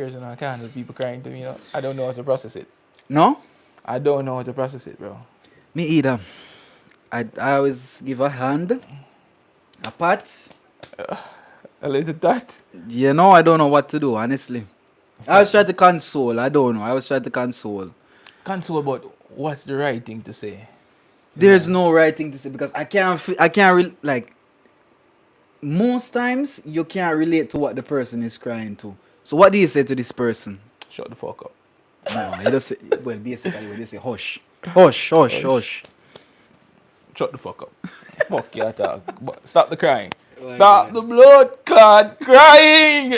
And I can't have people crying to me. I don't know how to process it. No? I don't know how to process it, bro. Me either. I always give a hand, a pat. A little that. I don't know what to do, honestly. I was trying to console. I don't know. I was trying to console. Console about what's the right thing to say. There's no right thing to say because I can't like most times you can't relate to what the person is crying to. So what do you say to this person? Shut the fuck up. No, you just say, well, basically what they say, hush. Hush, hush, hush. Shut the fuck up. Fuck your talk. Stop the crying. Stop the blood clot crying.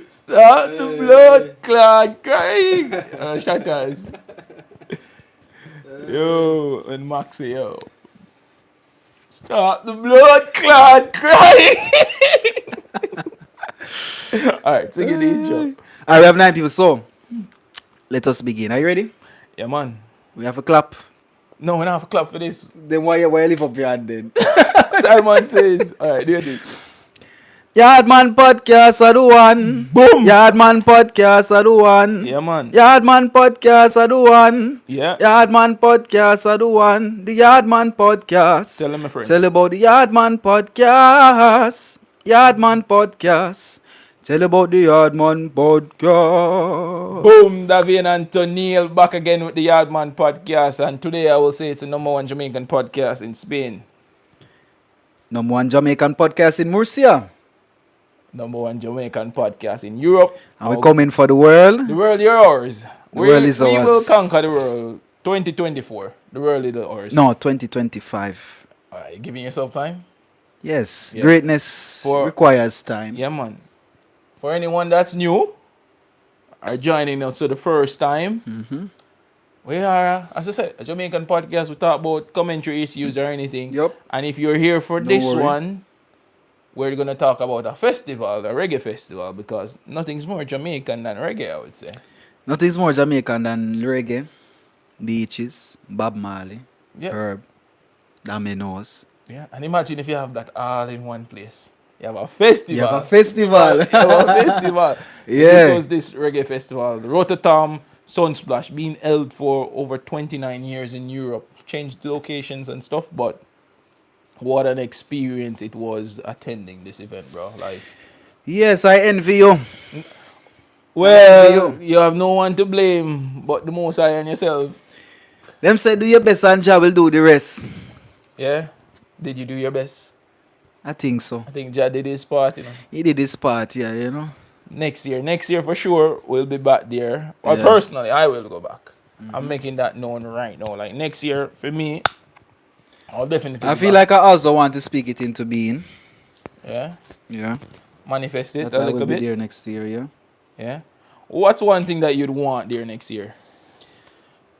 Stop the blood clot crying. Shut us. Yo, and Maxie, yo. Stop the blood clot crying. Alright, sing the intro. Alright, we have 9 people, so let us begin. Are you ready? Yeah, man. We have a clap. No, we don't have a clap for this. Then why you lift up your hand then? Simon says, alright, do it. Yaadman podcast are the one. Boom! Yaadman podcast are the one. Yeah, man. Yaadman podcast are the one. Yeah. Yaadman podcast are the one. The Yaadman podcast. Tell them, my friend. Tell about the Yaadman podcast. Yaadman podcast. Tell about the Yaadman podcast. Boom, Davin and Tonil back again with the Yaadman podcast. And today I will say it's the #1 Jamaican podcast in Spain. #1 Jamaican podcast in Murcia. #1 Jamaican podcast in Europe. And we're coming for the world. The world is yours. The world is we ours. will conquer the world. 2024. The world is ours. No, 2025. Alright, giving yourself time? Yes, Yeah. greatness requires time. Yeah, man. For anyone that's new or joining us for the first time, we are, as I said, a Jamaican podcast. We talk about commentary issues or anything. Yup. And if you're here for this worry. one, we're going to talk about a festival, a reggae festival, because nothing's more Jamaican than reggae, I would say. Nothing's more Jamaican than reggae, beaches, Bob Marley, Yeah. Herb, Dominoes. Yeah. And imagine if you have that all in one place. You have a festival. You have a festival. You have a festival. Yeah. This was this reggae festival, the Rototom Sunsplash, being held for over 29 years in Europe. Changed locations and stuff, but what an experience it was attending this event, bro. Like, Yes, I envy you. well, you have no one to blame but the Most High and yourself. Them say do your best and Jah will do the rest. Yeah? Did you do your best? I think so. I think Jah did his part, He did his part, yeah, Next year for sure, we'll be back there. Or Yeah. personally, I will go back. I'm making that known right now. Like, next year, for me, I'll definitely I be feel back. like I also want to speak it into being. Yeah? Yeah. Manifest it That a I will little be bit. there next year, yeah. Yeah? What's one thing that you'd want there next year?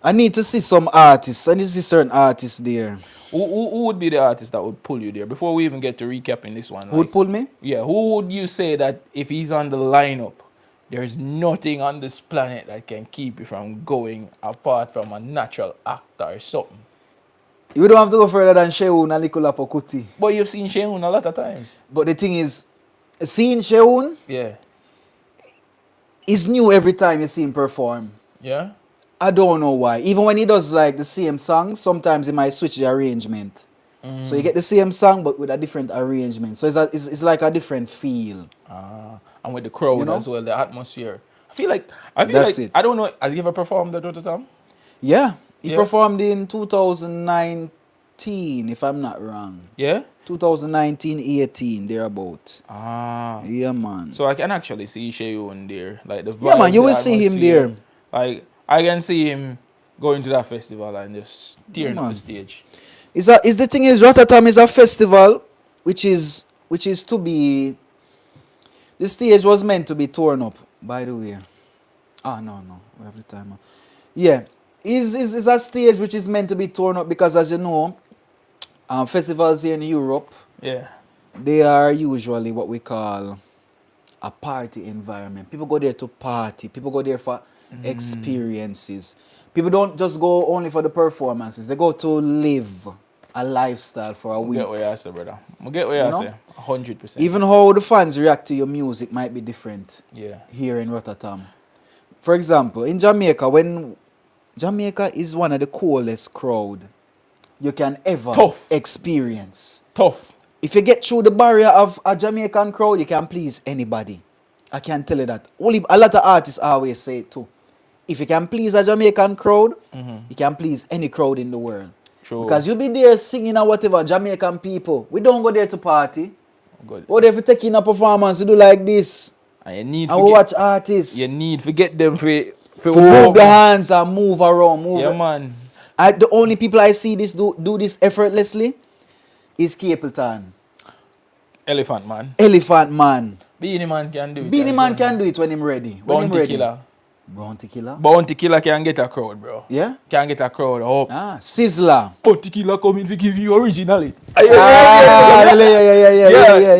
I need to see some artists. I need to see certain artists there. Who would be the artist that would pull you there? Before we even get to recapping this one. Who would pull me? Yeah, who would you say that if he's on the lineup, there's nothing on this planet that can keep you from going apart from a natural actor or something? You don't have to go further than Sheun and Likulapo Kuti. But you've seen Sheun a lot of times. But the thing is, seeing Sheun Yeah. is new every time you see him perform. Yeah? I don't know why. Even when he does like the same song, sometimes he might switch the arrangement. So you get the same song but with a different arrangement. So it's like a different feel. And with the crowd You know? as well, the atmosphere. I That's it. I don't know, has he ever performed at Rototom? Yeah. He Yeah. performed in 2019, if I'm not wrong. Yeah? 2019-18, thereabout. Yeah, man. So I can actually see Sheun there. Like the Yeah, man, vibe, you the will see him atmosphere. there. Like, I can see him going to that festival and just tearing up man. the stage. Is the thing is Rototom is a festival which is to be, the stage was meant to be torn up, by the way. No, we have the timer. Yeah. Is a stage which is meant to be torn up because, as you know, festivals here in Europe, Yeah. they are usually what we call a party environment. People go there to party. People go there for experiences. People don't just go only for the performances. They go to live. a lifestyle for a I week. get what you say, brother. I get what You you know? say. 100%. Even how the fans react to your music might be different Yeah. here in Rototom. For example, in Jamaica, when Jamaica is one of the coolest crowd you can ever Tough. experience. Tough. If you get through the barrier of a Jamaican crowd, you can please anybody. I can tell you that. Only a lot of artists always say it too. If you can please a Jamaican crowd, you can please any crowd in the world. True. Because you be there singing or whatever, Jamaican people. We don't go there to party. Good. Go there for taking a performance, you do like this. And you need And we watch artists. You need to get them for Move the hands and move around. Move Yeah, man. the only people I see this do this effortlessly is Capleton. Elephant Man. Elephant Man. Beanie Man can do it. Beanie Man can do it when him ready. When him Bounty ready. Killer. Bounty Killer. Bounty Killer can get a crowd, bro. Yeah? Can get a crowd up. Ah, Sizzler. Bounty Killer coming to give you originally. Ah, yeah.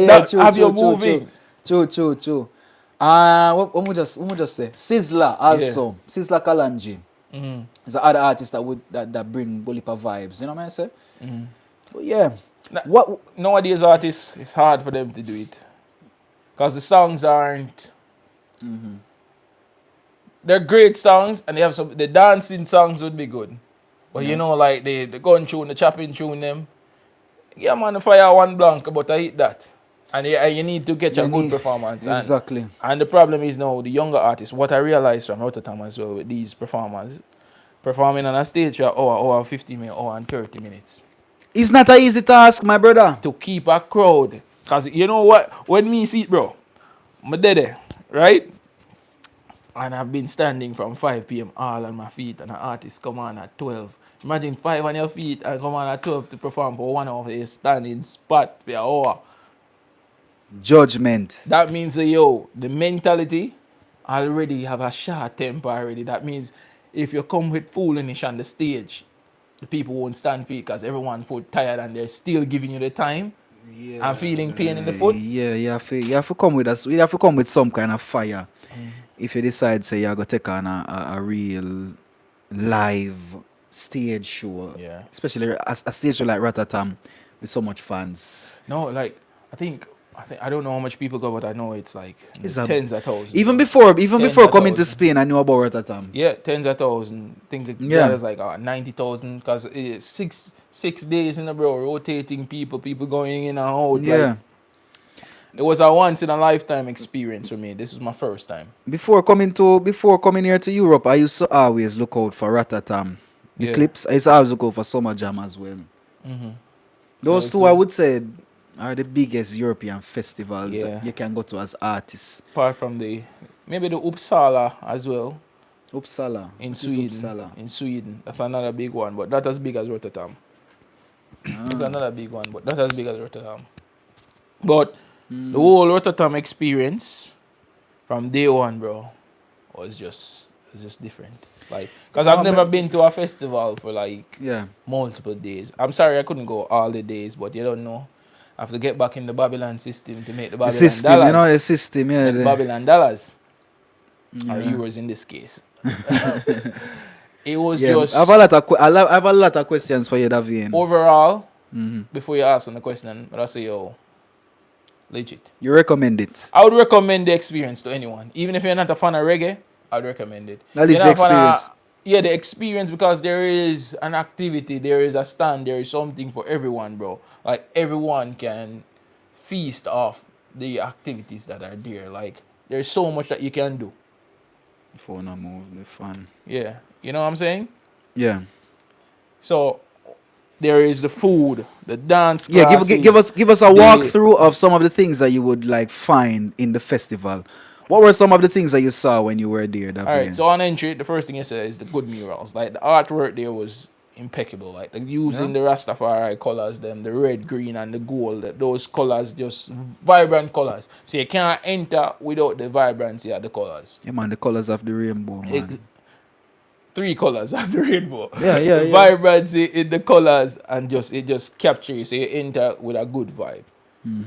That True, have true, you true, moving. True. What we just say? Sizzler also. Sizzler Kalanji. Mm-hmm. Is the other artist that bring Bolipa vibes. You know what I say? Mm-hmm. But yeah. Nah, What? Nowadays artists, it's hard for them to do it. Because the songs aren't... They're great songs, and they have some... The dancing songs would be good. But you know, like the gun tune, the chopping tune them. Yeah, man, fire one blank, but I hit that. And you need to get a good performance. Exactly. And the problem is now, the younger artists, what I realized from Rototom as well with these performers, performing on a stage for hour 50 minutes, hour and 30 minutes. It's not an easy task, my brother. To keep a crowd. Because you know what? When me see it, bro, I'm dead, right? And I've been standing from 5 p.m. all on my feet, and an artist come on at 12. Imagine 5 on your feet and come on at 12 to perform for 1 hour, a standing spot for an hour. Judgment. That means, the mentality already have a short temper already. That means if you come with foolishness on the stage, the people won't stand for it because everyone feel tired and they're still giving you the time and feeling pain in the foot. Yeah, you have to come with us. You have to come with some kind of fire. If you decide, say, you're going to take on a real live stage show. Yeah. Especially a stage show like Rototom with so much fans. No, like, I don't know how much people go, but I know it's like It's tens of thousands. Even before coming to thousand. Spain, I knew about Rototom. Yeah, tens of thousands. I think it's like 90,000 because it's six days in a row, rotating people going in and out. Yeah. Like, it was a once in a lifetime experience for me. This is my first time. Before coming here to Europe, I used to always look out for Rototom. The clips, I used to always look out for Summer Jam as well. Mm-hmm. Those two, I would say, are the biggest European festivals Yeah. that you can go to as artists. Apart from maybe the Uppsala as well Uppsala. in What is Sweden. Uppsala? In Sweden, that's another big one, but not as big as Rototom. It's another big one, but not as big as Rototom. But the whole Rototom experience from day one, bro, was just different. Like, because I've never been to a festival for like multiple days. I'm sorry I couldn't go all the days, but you don't know. I have to get back in the Babylon system to make the Babylon system, dollars. you know, the system, yeah. The Babylon dollars. Or euros in this case. It was just... I have a lot of questions for you, Davian. Overall, before you ask the question, I say, legit. You recommend it? I would recommend the experience to anyone. Even if you're not a fan of reggae, I'd recommend it. At least the experience. The experience, because there is an activity, there is a stand, there is something for everyone, bro. Like, everyone can feast off the activities that are there. Like, there's so much that you can do. Before no move, the fun. Yeah. You know what I'm saying? Yeah. So, there is the food, the dance Yeah, classes, give us a walkthrough of some of the things that you would like find in the festival. What were some of the things that you saw when you were there? Alright, so on entry, the first thing you said is the good murals. Like, the artwork there was impeccable. Like, using the Rastafari colors, them, the red, green, and the gold. Those colors, just vibrant colors. So you can't enter without the vibrancy of the colors. Yeah, man, the colors of the rainbow, man. 3 colors of the rainbow. Yeah. Vibrancy in the colors, and it just captures you. So you enter with a good vibe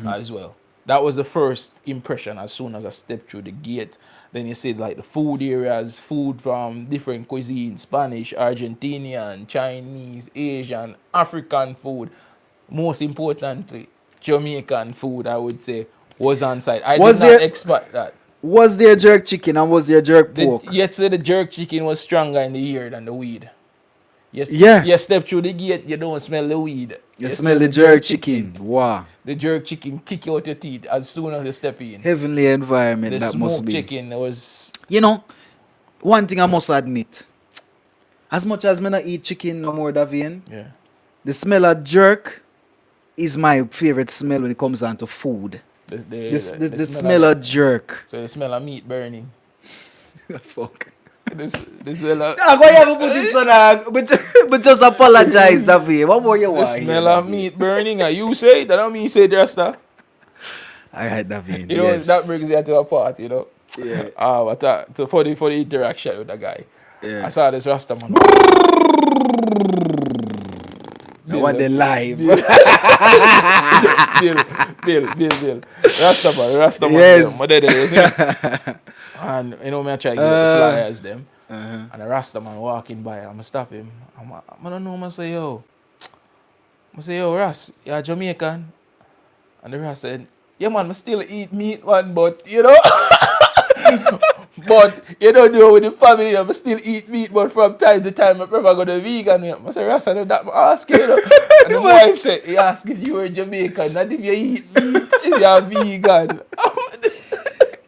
as well. That was the first impression as soon as I stepped through the gate. Then you see like the food areas, food from different cuisines, Spanish, Argentinian, Chinese, Asian, African food. Most importantly, Jamaican food, I would say, was on site. I did Was not there expect that. was there jerk chicken and was there jerk pork? Yet say the jerk chicken was stronger in the ear than the weed. Yes, Yeah. you step through the gate, you don't smell the weed. You smell the jerk chicken. Wow. The jerk chicken kick you out your teeth as soon as you step in. Heavenly environment The that must smoked be. chicken was You know, one thing I must admit. As much as me not eat chicken no more, Davian, yeah. the smell of jerk is my favorite smell when it comes down to food. The smell of jerk. So the smell of meat burning. Fuck. The smell of Nah, why you have to put it so that, but just apologize, Davian. What more you the want? smell of meat burning. And you say it, that don't mean say the rest of. Alright, Davian. You know, yes. that brings you to a part, you know. Yeah. But for the interaction with the guy. Yeah. I saw this Rasta man. I want the live. Bill. Rasta man. Yes. Them. There, you see? And you know me I try to get the flyers them. And the Rasta man walking by, I'ma stop him. I don't know, I say, yo, Ras, you're Jamaican? And the Ras said, yeah man, I still eat meat man, but you know. But you don't know with the family, I still eat meat, but from time to time I prefer go to vegan. I say, Ras, I know that I ask you, you know. And the wife said, he asked if you were Jamaican, not if you eat meat, if you're vegan.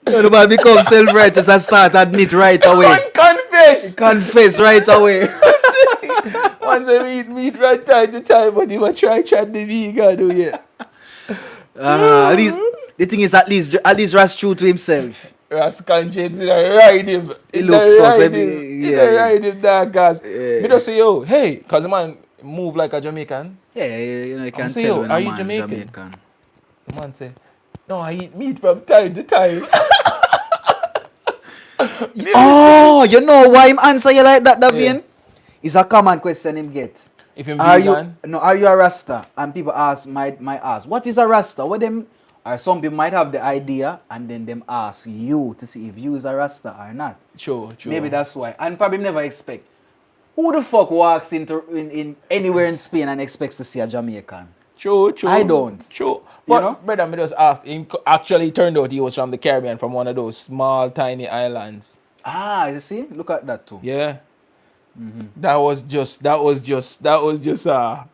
Nobody become self-righteous and start admit right away. Man, confess! Confess right away. Once I eat meat from time to time, but if I try chat the vegan, do you? At least the thing is at least Ras true to himself. Ras conscience, you know, ride him. He looks so ride same- him. yeah. Ride him down, cause Yeah. me just say, yo, hey, cause the man move like a Jamaican. Yeah, you know you can say, tell yo, when are a you man Jamaican? The man say, no, I eat meat from time to time. Oh, you know why him answer you like that, Davian? Yeah. It's a common question him get. If him Are vegan, you a Rasta? And people might ask, what is a Rasta? What them or some people might have the idea and then them ask you to see if you is a Rasta or not. true. Maybe that's why. And probably never expect. Who the fuck walks in anywhere in Spain and expects to see a Jamaican? True. I don't. True. But, know? brother, me just asked him, actually turned out he was from the Caribbean, from one of those small, tiny islands. Ah, you see? Look at that too. Yeah. That was just that was just that was just a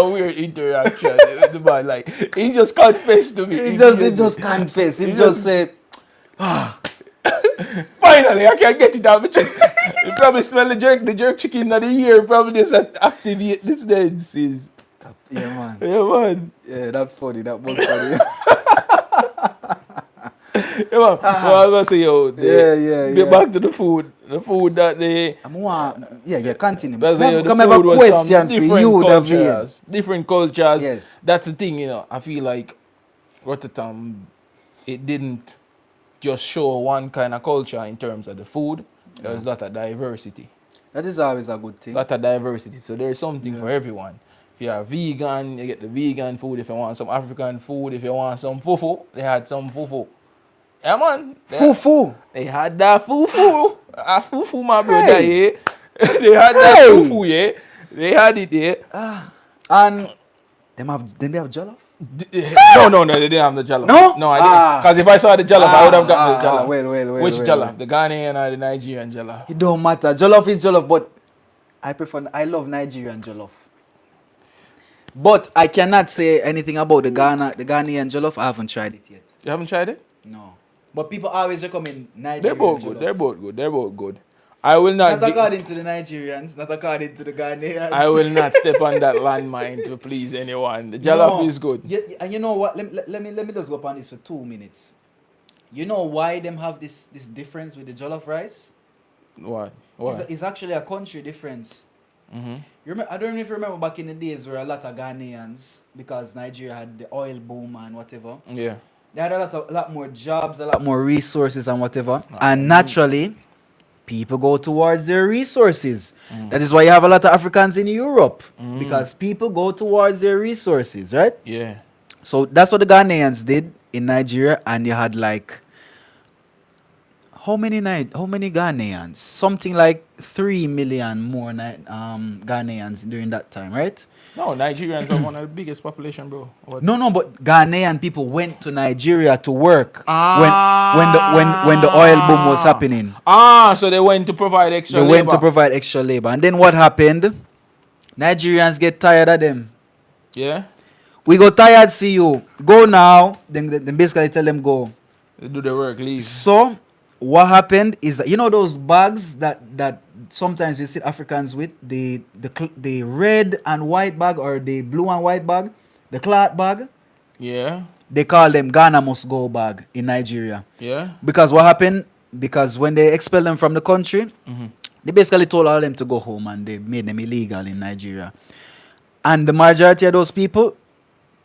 weird interaction with the man. Like he just confessed to me. He just confess. He just said, finally I can get it out of my chest. You probably smell the jerk chicken of the year, probably just activate this senses. yeah man. Yeah man. Yeah, that's funny. That was funny. Yeah man. Well, I was gonna say Yeah. back to the food. The food that they Continue. That's the Come have a food was question from for you, David. different cultures. Yes. That's the thing, you know. I feel like Rototom, it didn't just show one kind of culture in terms of the food. There was a lot of diversity. That is always a good thing. Lot of diversity. So there's something for everyone. If you are vegan, you get the vegan food. If you want some African food, if you want some fufu, they had some fufu. Yeah, man. Fufu. They had that fufu. A fufu, my brother, Hey. yeah. They had that fufu, yeah. They had it, yeah. And they have jollof? No, they didn't have the jollof. No? No, I didn't. Because if I saw the jollof, I would have gotten the jollof. Well, Which well. jollof? The Ghanaian or the Nigerian jollof? It don't matter. Jollof is jollof, but I love Nigerian jollof. But I cannot say anything about the Ghanaian jollof. I haven't tried it yet. You haven't tried it? No. But people always recommend Nigerian They're both jollof. good. They're both good. I will not. Not according to the Nigerians, not according to the Ghanaians. I will not step on that landmine to please anyone. The jollof is good. Yeah, and you know what? Let me just go upon this for 2 minutes. You know why them have this difference with the jollof rice? What? It's actually a country difference. Mm-hmm. I don't know if you remember back in the days where a lot of Ghanaians, because Nigeria had the oil boom and whatever, Yeah. they had a lot more jobs, a lot more resources and whatever. And naturally, people go towards their resources. That is why you have a lot of Africans in Europe, because people go towards their resources, right? Yeah. So that's what the Ghanaians did in Nigeria, and you had like how many Ghanaians? Something like 3 million more Ghanaians during that time, right? No, Nigerians are one of the biggest population, bro. What? No, but Ghanaian people went to Nigeria to work when the oil boom was Ah. happening. So they went to provide extra They went to labor. provide extra labor, and then what happened? Nigerians get tired of them. Yeah? We go tired, see you. Go now. Then basically tell them go. They do the work, leave. So what happened is that, you know those bags that sometimes you see Africans with, the red and white bag, or the blue and white bag, the cloth bag. Yeah? They call them Ghana must go bag in Nigeria. Yeah? Because what happened? Because when they expelled them from the country, Mm-hmm. they basically told all of them to go home, and they made them illegal in Nigeria. And the majority of those people,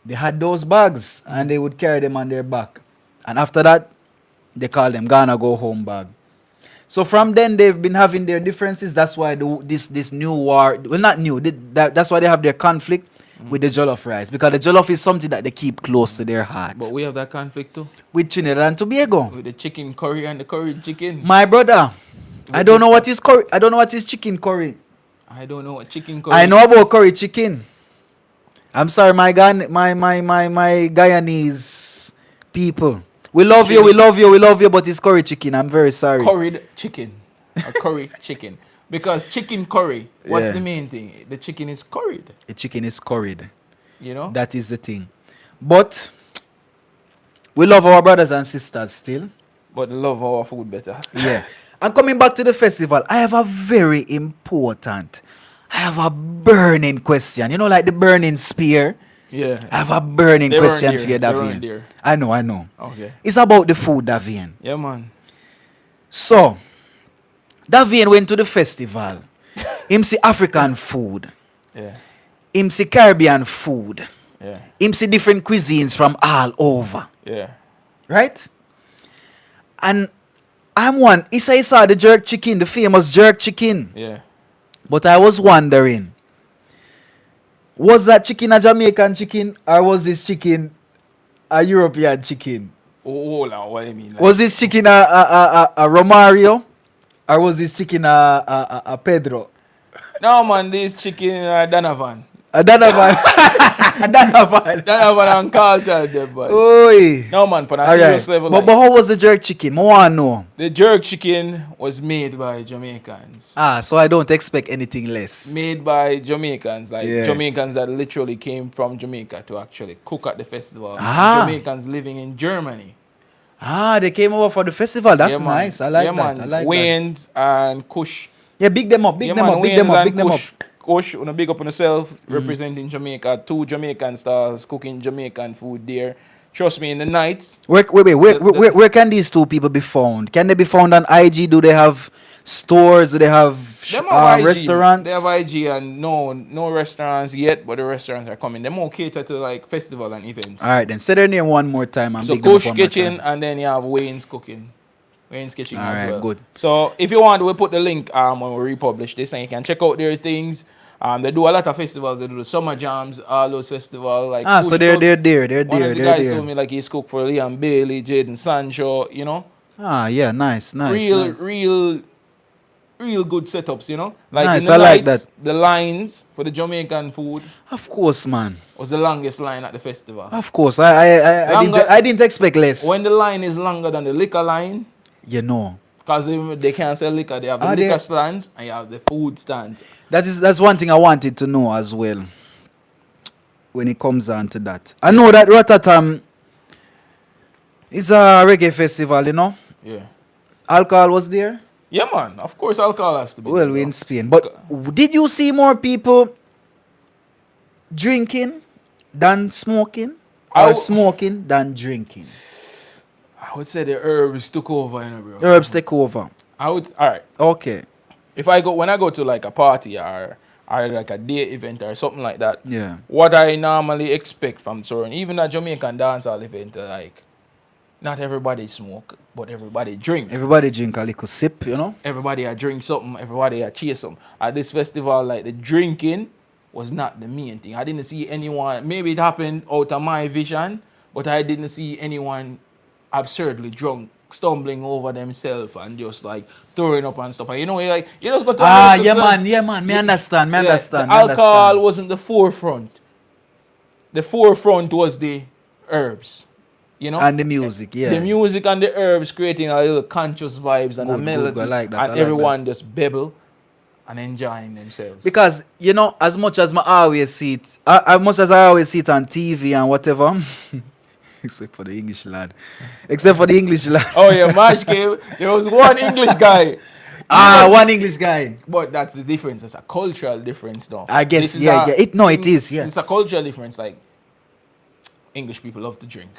they had those bags, and they would carry them on their back. And after that, they call them Ghana go home bag. So from then they've been having their differences. That's why this new war, well, not new. That's why they have their conflict with the jollof rice, because the jollof is something that they keep close to their heart. But we have that conflict too. With Trinidad and Tobago, With the chicken curry and the curry chicken. my brother, I don't know what is curry. I don't know what is chicken curry. I don't know what chicken curry. I know about curry chicken. I'm sorry, my Guyanese people. We love you, we love you, we love you, but it's curry chicken. I'm very sorry. Curried chicken. A curry chicken. Because chicken curry, what's Yeah. the main thing? The chicken is curried. The chicken is curried. You know? That is the thing. But we love our brothers and sisters still. But love our food better. Yeah. And coming back to the festival, I have a very important, I have a burning question. You know, like the burning spear. Yeah. I have a burning They weren't question there. for you, They weren't Davian. there. I know. Okay. It's about the food, Davian. Yeah, man. So, Davian went to the festival. Him see African food. Yeah. Him see Caribbean food. Yeah. Him see different cuisines from all over. Yeah. Right? And he saw the jerk chicken, the famous jerk chicken. Yeah. But I was wondering, was that chicken a Jamaican chicken, or was this chicken a European chicken? Oh, hold on. What do you mean? Like, Was this chicken a Romario, or was this chicken a Pedro? no, man. This chicken Donovan. A Donovan. A Donovan. Donovan and Carlton, them, boy. Oi. No, man. On a All serious right. level. But like, how was the jerk chicken? I want to know. the jerk chicken was made by Jamaicans. So I don't expect anything less. Made by Jamaicans, like Yeah. Jamaicans that literally came from Jamaica to actually cook at the festival. Ah. Jamaicans living in Germany. They came over for the festival. That's Yeah, man. nice. I like Yeah, that. man. I like that. Wayne's and Kush. Yeah, big them up. Big Yeah, them man. up. Big Wayne's them up. and Big them up. Kush, wanna big up on yourself, representing Jamaica. 2 Jamaican stars cooking Jamaican food there. Trust me, in the nights. Wait. Where can these two people be found? Can they be found on IG? Do they have stores? Do they have Them have IG, restaurants? They have IG and no restaurants yet, but the restaurants are coming. They more cater to like festival and events. All right, then say their name one more time. And So big them up Kush one more Kitchen, time. and then you have Wayne's Cooking. Wayne's Kitchen All as right, well. good. So if you want, we'll put the link when we republish this, and you can check out their things. They do a lot of festivals. They do the summer jams, all those festivals. Like So Kush they're cook. there. One of the guys told me like he's cooked for Liam Bailey, Jaden Sancho. You know, Yeah, nice. real good setups. You know, like Nice, in the I like nights, that. the lines for the Jamaican food Of course, man. was the longest line at the festival. Of course. I didn't expect less. When the line is longer than the liquor line. You know. Because they can't sell liquor. They have the liquor stands and you have the food stands. That's one thing I wanted to know as well. When it comes down to that, I know that Rototom is a reggae festival. You know, Yeah. alcohol was there. Yeah, man. Of course, alcohol has to be. Well, there, we're bro. in Spain, but did you see more people drinking than smoking, or smoking than drinking? I would say the herbs took over, you know, bro. Herbs take over. All right. Okay. When I go to like a party or like a day event or something like that, Yeah. what I normally expect from Soren, even a Jamaican dancehall event, like not everybody smoke, but everybody drink. Everybody drink a little sip, you know. Everybody a drink something, everybody a chase something. At this festival, like the drinking was not the main thing. I didn't see anyone, maybe it happened out of my vision, but I didn't see anyone absurdly drunk, stumbling over themselves and just like throwing up and stuff. Like, you know, like you just got to Ah, remember, yeah, man. Me understand, the me alcohol understand. wasn't the forefront. The forefront was the herbs, you know? And the music, The yeah. music and the herbs creating a little conscious vibes and a Good. I melody, like that. and I like that. everyone just bebble and enjoying themselves. Because you know, as much as I always see it, as much as I always see it on TV and whatever, except for the English lad, except for the English lad. Oh yeah, March came. There was one English guy. One English guy. But that's the difference. It's a cultural difference, though. I guess, This is yeah. It is, yeah. It's a cultural difference. Like English people love to drink,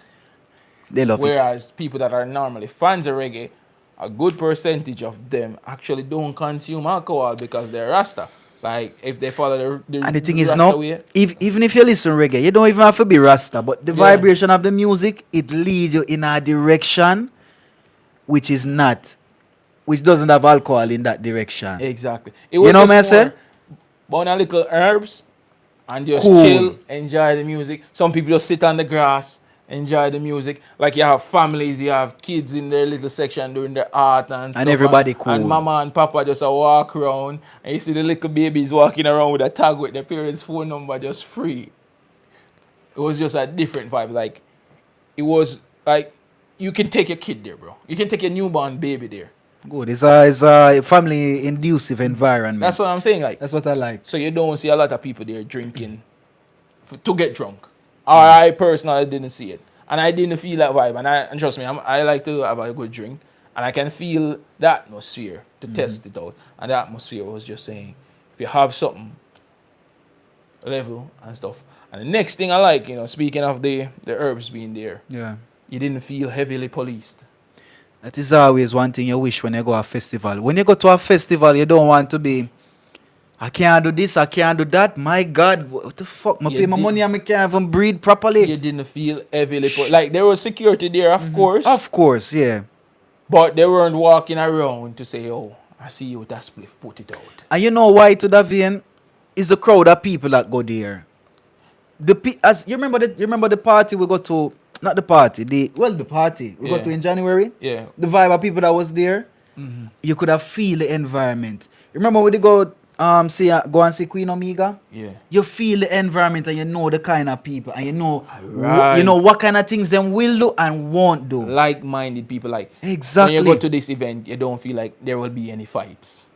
They love it. whereas people that are normally fans of reggae, a good percentage of them actually don't consume alcohol because they're Rasta. Like if they follow the And the thing is, Rasta no, way, even if you listen reggae, you don't even have to be Rasta, but the Yeah. vibration of the music, it leads you in a direction which is not, which doesn't have alcohol in that direction. exactly. It was know just what I say? more burn a little herbs and just Cool. chill, enjoy the music. Some people just sit on the grass, enjoy the music. Like you have families, you have kids in their little section doing their art and stuff. everybody And cool. mama and papa just walk around, and you see the little babies walking around with a tag with their parents' phone number just free. It was just a different vibe. Like it was like you can take your kid there, bro. You can take your newborn baby there. Good. It's a family inducive environment. That's what I'm saying. Like That's what I like. so you don't see a lot of people there drinking to get drunk. Or I personally didn't see it. And I didn't feel that vibe. And trust me, I like to have a good drink. And I can feel the atmosphere to test it out. And the atmosphere was just saying, if you have something, level and stuff. And the next thing I like, you know, speaking of the herbs being there, Yeah. you didn't feel heavily policed. That is always one thing you wish when you go to a festival. When you go to a festival, you don't want to be, I can't do this, I can't do that. My God, what the fuck? I You pay my did- money and I can't even breathe properly. You didn't feel heavily policed. Like there was security there, of course. Of course, yeah. But they weren't walking around to say, oh, I see you with that spliff, put it out. And you know why to that vein? Is the crowd of people that go there. As you remember the party we go to, not the party, the party we go Yeah. to in January? Yeah. The vibe of people that was there, you could have feel the environment. Remember when they go go and see Queen Omega? Yeah. You feel the environment and you know the kind of people and you know Right. you know what kind of things them will do and won't do. Like-minded people. Like Exactly. when you go to this event, you don't feel like there will be any fights.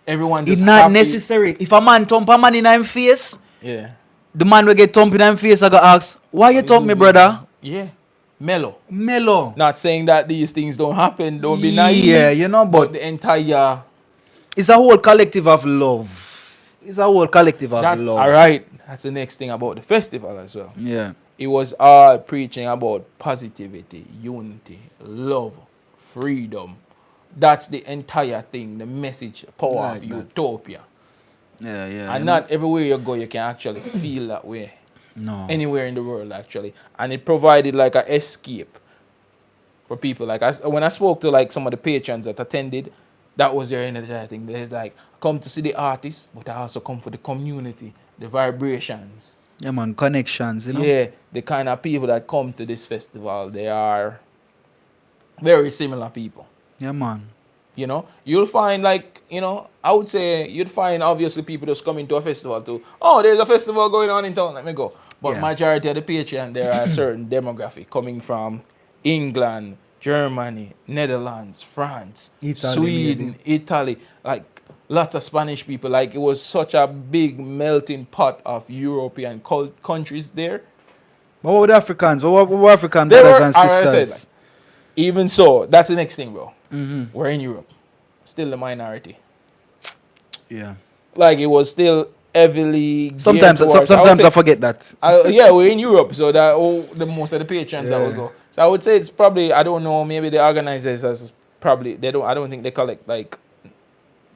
Everyone just It's not happy. necessary. If a man thump a man in him face, Yeah. the man will get thump in him face and go ask, why you thump me, brother? Yeah. Mellow. Mellow. Not saying that these things don't happen. Don't be naive. Yeah, you know, But but the entire it's a whole collective of love. It's a whole collective of that, love. all right. That's the next thing about the festival as well. Yeah. It was all preaching about positivity, unity, love, freedom. That's the entire thing, the message, power Like of that. utopia. Yeah, yeah. And not everywhere you go, you can actually feel that way. No. Anywhere in the world, actually. And it provided like an escape for people. Like when I spoke to like some of the patrons that attended, that was their entire thing. They're like, come to see the artists, but I also come for the community, the vibrations. Yeah, man, connections, you know? Yeah, the kind of people that come to this festival, they are very similar people. Yeah, man. You know, you'll find like, you know, I would say you'd find obviously people just coming to a festival too. Oh, there's a festival going on in town, let me go. But Yeah. majority of the Patreon, there are a certain demographic coming from England, Germany, Netherlands, France, Italy, Sweden, Italy, like lots of Spanish people. Like it was such a big melting pot of European countries there. But what were the Africans? What were African They brothers were, and as I sisters? said, like, even so, that's the next thing, bro. Mm-hmm. We're in Europe, still the minority. Yeah. Like it was still heavily. geared Sometimes towards- sometimes would I say- forget that. yeah, we're in Europe, so that the most of the patrons that Yeah. will go. So I would say it's probably, I don't know, maybe the organizers as probably I don't think they collect like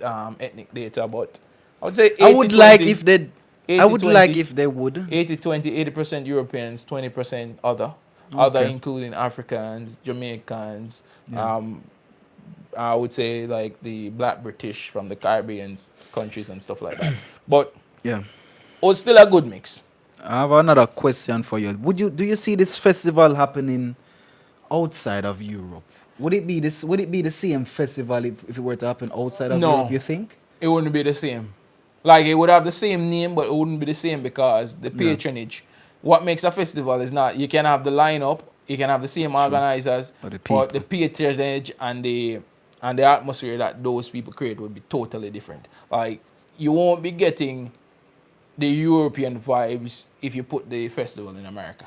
ethnic data, but I would say 80, I would 20, like if they 80, I would 20, like if they would. 80% Europeans, 20% other Okay. including Africans, Jamaicans, Yeah. I would say like the Black British from the Caribbean countries and stuff like that. But Yeah. was still a good mix. I have another question for you. Do you see this festival happening outside of Europe? Would it be the same festival if it were to happen outside of Europe, No, you think? it wouldn't be the same. Like it would have the same name, but it wouldn't be the same because the Yeah. patronage. What makes a festival is not you can have the lineup, you can have the same organizers, But the but the people. patronage and the atmosphere that those people create would be totally different. Like you won't be getting the European vibes if you put the festival in America.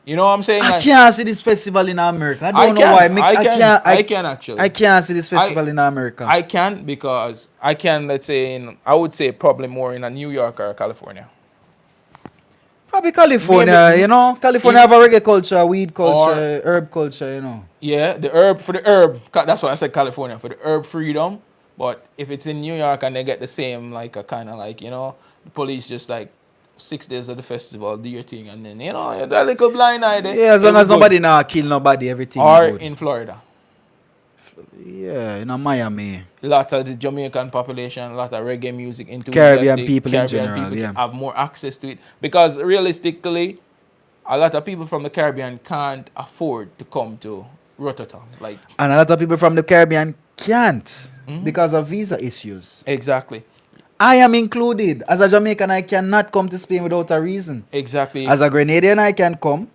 You know what I'm saying? I Like, can't see this festival in America. I I don't know can, why. I can actually. I can't see this I festival in America. I can because I can, let's say, I would say probably more in a New York or California. Probably California, Maybe, you know. California if- have a reggae culture, weed or culture, herb culture, you know. yeah, the herb for the herb. That's why I said California for the herb freedom. But if it's in New York and they get the same, like a kind of like the police just like 6 days of the festival, do your thing, and then that little blind eye there. Yeah, as it long was as good. nobody now kill nobody, everything Or good. in Florida. Yeah, in Miami. A lot of the Jamaican population, a lot of reggae music enthusiastic, Caribbean people in Caribbean general, people yeah. have more access to it because realistically, a lot of people from the Caribbean can't afford to come to Rototom. Like And a lot of people from the Caribbean can't Mhm. because of visa issues. exactly, I am included. As a Jamaican, I cannot come to Spain without a reason. exactly. As a Grenadian, I can come.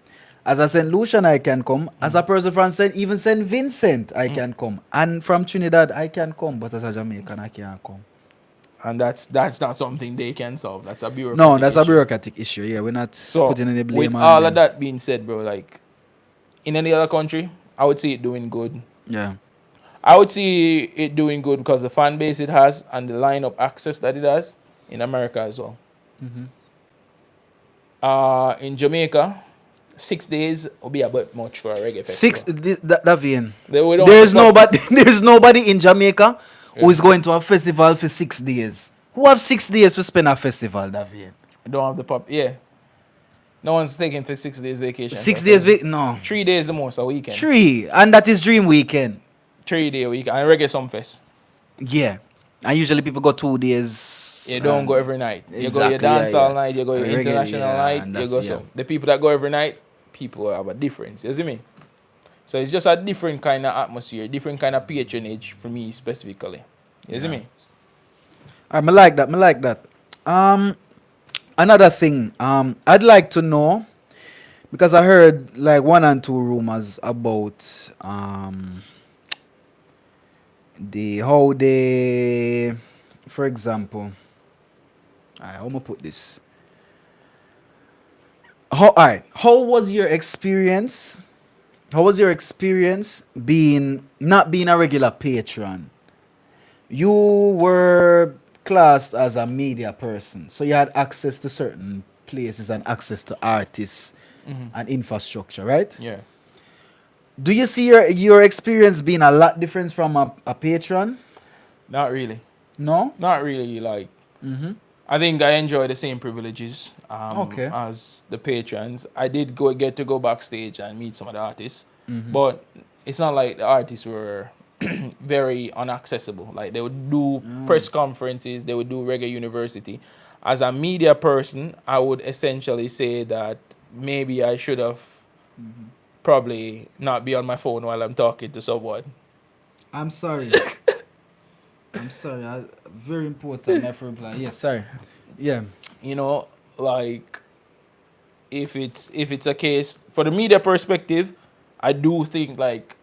As a St. Lucian, I can come. As a person from even St. Vincent, I can come. And from Trinidad, I can come. But as a Jamaican, I can't come. And that's not something they can solve. That's a bureaucratic No, that's a issue. bureaucratic issue. Yeah, we're not So putting any with blame on all them. of that being said, bro, like in any other country, I would see it doing good. Yeah. I would see it doing good because the fan base it has and the lineup access that it has in America as well. Mhm. In Jamaica, 6 days will be a bit much for a reggae festival. Davian. We don't There's want to nobody. There's nobody in Jamaica who Yeah. is going to a festival for 6 days. Who have 6 days to spend a festival, Davian? don't have the pop. Yeah, no one's taking for 6 days vacation. 6 days. No. 3 days the most a weekend. 3, and that is Dream Weekend. 3 day a week and reggae some fest. Yeah. And usually people go 2 days. You don't and- go every night. You go Exactly, your dance yeah, all yeah. night. You go your Reggae, international yeah, night. and You that's- go yeah. so. The people that go every night, people have a difference. You see me? So it's just a different kind of atmosphere, different kind of patronage for me specifically. You see Yeah. me? I like that. I like that. Another thing. I'd like to know because I heard like 1 and 2 rumors about the how they, for example, how am I put this? How was your experience? How was your experience not being a regular patron? You were classed as a media person, so you had access to certain places and access to artists and infrastructure, right? Yeah. Do you see your experience being a lot different from a patron? Not really. No? Not really. Like, Mm-hmm. I think I enjoy the same privileges Okay. as the patrons. I did get to go backstage and meet some of the artists, Mhm. but it's not like the artists were very unaccessible. Like they would do press conferences, they would do Reggae University. As a media person, I would essentially say that maybe I should have probably not be on my phone while I'm talking to someone. I'm sorry. I'm sorry. Very important, my friend. Yes, sorry. Yeah. You know, like if it's a case for the media perspective, I do think like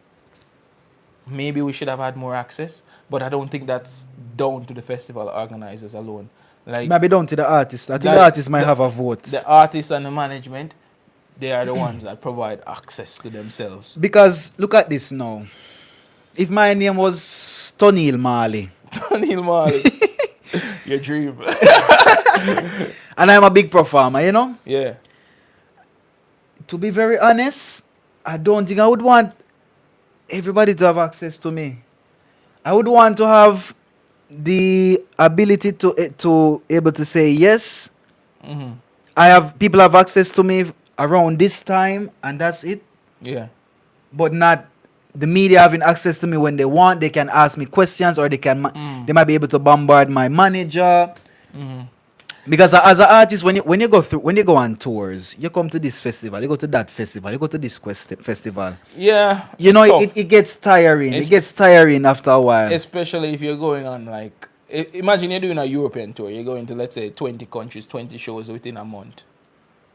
maybe we should have had more access, but I don't think that's down to the festival organizers alone. Like Maybe down to the artist. I think That- the artist might the- have a vote. the artists and the management, they are the ones that provide access to themselves. Because look at this now. If my name was Tonil Marley Neil Marley, your dream. and I'm a big performer, you know, Yeah. to be very honest, I don't think I would want everybody to have access to me. I would want to have the ability to able to say yes. hmm People have access to me around this time and that's it. Yeah. But not the media having access to me when they want. They can ask me questions or they might be able to bombard my manager. hmm Because as an artist, when you go on tours, you come to this festival, you go to that festival, you go to this festival. Yeah, You it's know, tough. it gets tiring. It Es- gets tiring after a while. Especially if you're going on like, imagine you're doing a European tour. You're going to, let's say, 20 countries, 20 shows within a month.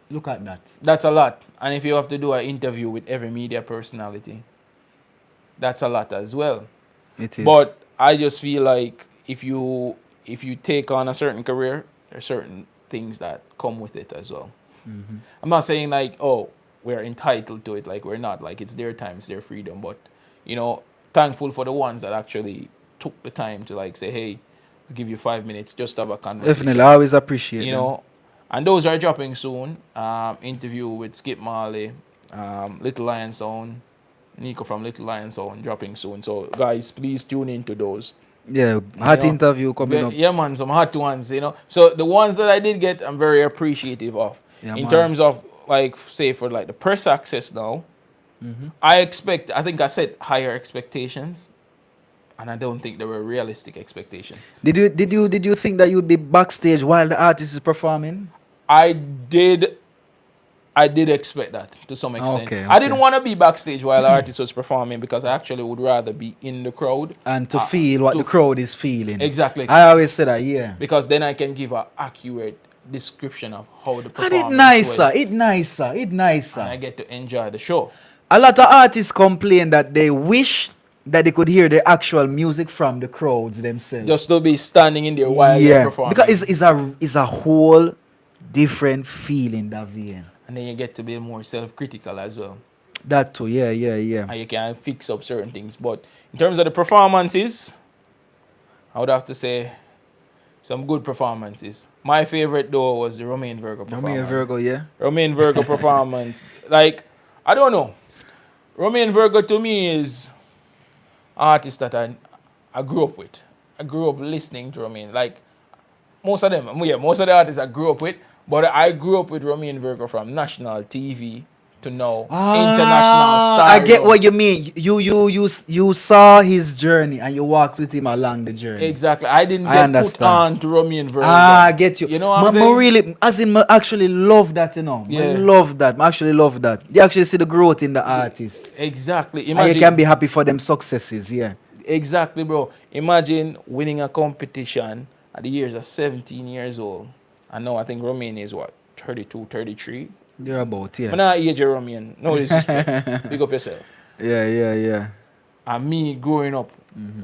Look at that. That's a lot. And if you have to do an interview with every media personality, that's a lot as well. It is. But I just feel like if you take on a certain career, there's certain things that come with it as well. Mhm. I'm not saying like, oh, we're entitled to it, like we're not, like it's their time, it's their freedom, but thankful for the ones that actually took the time to like say, hey, I'll give you 5 minutes, just have a conversation. Definitely, I always appreciate You them. know, and those are dropping soon. Interview with Skip Marley, Little Lion Sound, Nico from Little Lion Sound dropping soon. So guys, please tune into those. Yeah, hot know, interview coming up. Yeah, man, some hot ones. So the ones that I did get, I'm very appreciative of. Yeah, In man. terms of like, say for like the press access now, Mhm. I think I set higher expectations, and I don't think they were realistic expectations. Did you think that you'd be backstage while the artist is performing? I did expect that to some extent. Okay, I didn't okay. want to be backstage while the artist was performing because I actually would rather be in the crowd. And to feel what to the crowd is feeling. Exactly. I always say that, yeah. Because then I can give an accurate description of how the And performance it nicer, went, it nicer, it and I nicer. get to enjoy the show. A lot of artists complain that they wish that they could hear the actual music from the crowds themselves. Just to be standing in there while they're performing. because it's a whole different feeling, that vein. And then you get to be more self-critical as well. That too, yeah. And you can fix up certain things. But in terms of the performances, I would have to say some good performances. My favorite though was the Romain Virgo performance. Romain Virgo, yeah. Romain Virgo performance. Like, I don't know. Romain Virgo to me is an artist that I grew up with. I grew up listening to Romain. Like, most of the artists I grew up with, but I grew up with Romain Virgo from national TV to now international star. I get what you mean. You saw his journey and you walked with him along the journey. Exactly. I didn't I get put understand. on to Romain Virgo. I get you. You know what I'm saying? Really, as in, I actually love that, I Yeah. love that. I actually love that. You actually see the growth in the artist. Exactly. And you Imagine, can be happy for them successes, yeah. exactly, bro. Imagine winning a competition at the years of 17 years old. And now I think Romain is what? 32, 33? They're about, yeah. I'm not age of Romain. No disrespect. Pick up yourself. Yeah. And me growing up,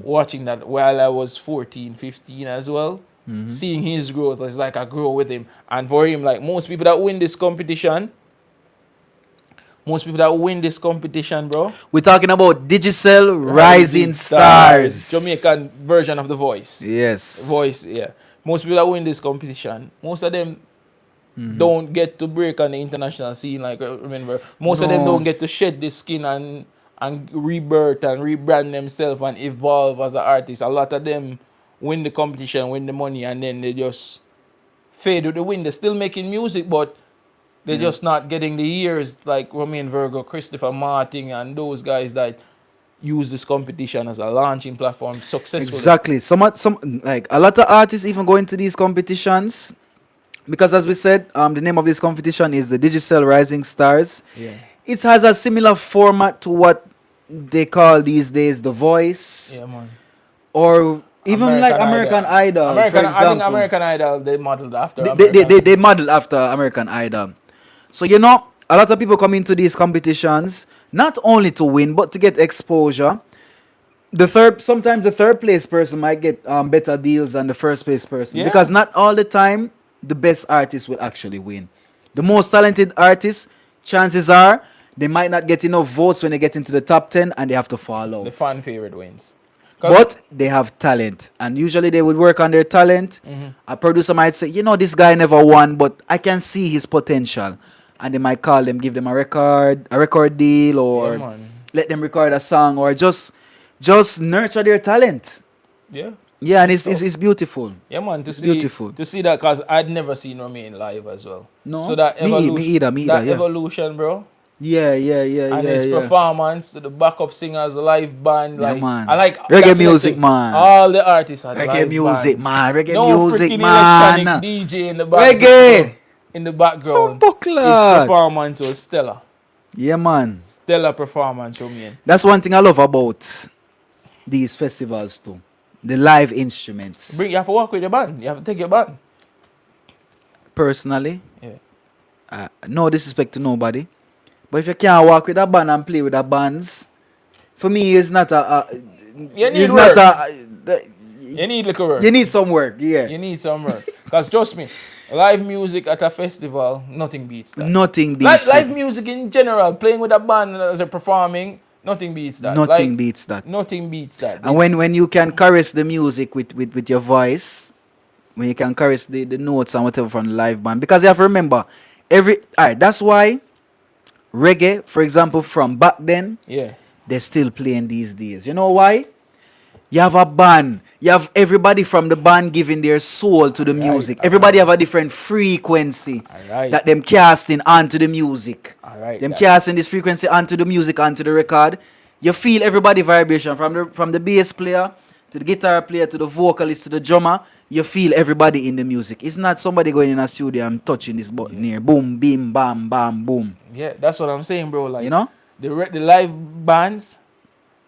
watching that while I was 14, 15 as well, seeing his growth, it's like I grew with him. And for him, like most people that win this competition, bro, We're talking about Digicel Rising Stars. Jamaican version of The Voice. Yes. Voice, yeah. Most people that win this competition, most of them don't get to break on the international scene. Like, remember, most of them No. don't get to shed the skin and rebirth and rebrand themselves and evolve as an artist. A lot of them win the competition, win the money, and then they just fade with the wind. They're still making music, but they're just not getting the years like Romain Virgo, Christopher Martin, and those guys that use this competition as a launching platform successfully. Exactly. Some like a lot of artists even go into these competitions because, as we said, the name of this competition is the Digicel Rising Stars. Yeah. It has a similar format to what they call these days The Voice, Yeah, man. or even like American Idol. For I think example. American Idol, they modeled after They model after American Idol. So a lot of people come into these competitions not only to win but to get exposure. Sometimes the third place person might get better deals than the first place person, Yeah. because not all the time the best artist will actually win. The most talented artists, chances are they might not get enough votes when they get into the top 10 and they have to fall out. The fan favorite wins. 'Cause But they have talent, and usually they would work on their talent. A producer might say, this guy never won, but I can see his potential, and they might call them, give them a record deal, or Yeah, man. let them record a song, or just nurture their talent. Yeah. Yeah, and it's beautiful. Yeah, man, It's beautiful. to see that, because I'd never seen Romain live as well. No, So that me evolution, either, that yeah. evolution, bro, Yeah, yeah, yeah, And yeah, his yeah. performance to the backup singers, live band, Yeah, like I man. like Reggae that's the next music, thing. man. All the artists had Reggae live music, bands. man. Reggae No music, freaking electronic man. DJ in the background. Reggae. In the background, his Buckler. performance was stellar. Yeah, man. Stellar performance from him. That's one thing I love about these festivals too. The live instruments. You have to work with your band. You have to take your band. Personally, Yeah. no disrespect to nobody, but if you can't walk with a band and play with the bands, for me, it's not You need it's work. not You need little work. you need some work, yeah. You need some work. Because trust me, live music at a festival, nothing beats that. Nothing beats Live it. music in general, playing with a band as a performing, nothing beats that. Nothing Like, beats that. nothing beats that. And when you can caress the music with your voice, when you can caress the notes and whatever from the live band, because you have to remember alright, that's why reggae, for example, from back then, Yeah. they're still playing these days. You know why? You have a band. You have everybody from the band giving their soul to the music. Everybody have a different frequency Alright. that them casting onto the music. Alright. Them casting this frequency onto the music, onto the record. You feel everybody vibration from the bass player to the guitar player to the vocalist to the drummer. You feel everybody in the music. It's not somebody going in a studio and touching this button here. Boom, bim, bam, bam, boom. Yeah, that's what I'm saying, bro. Like, You know? the live bands,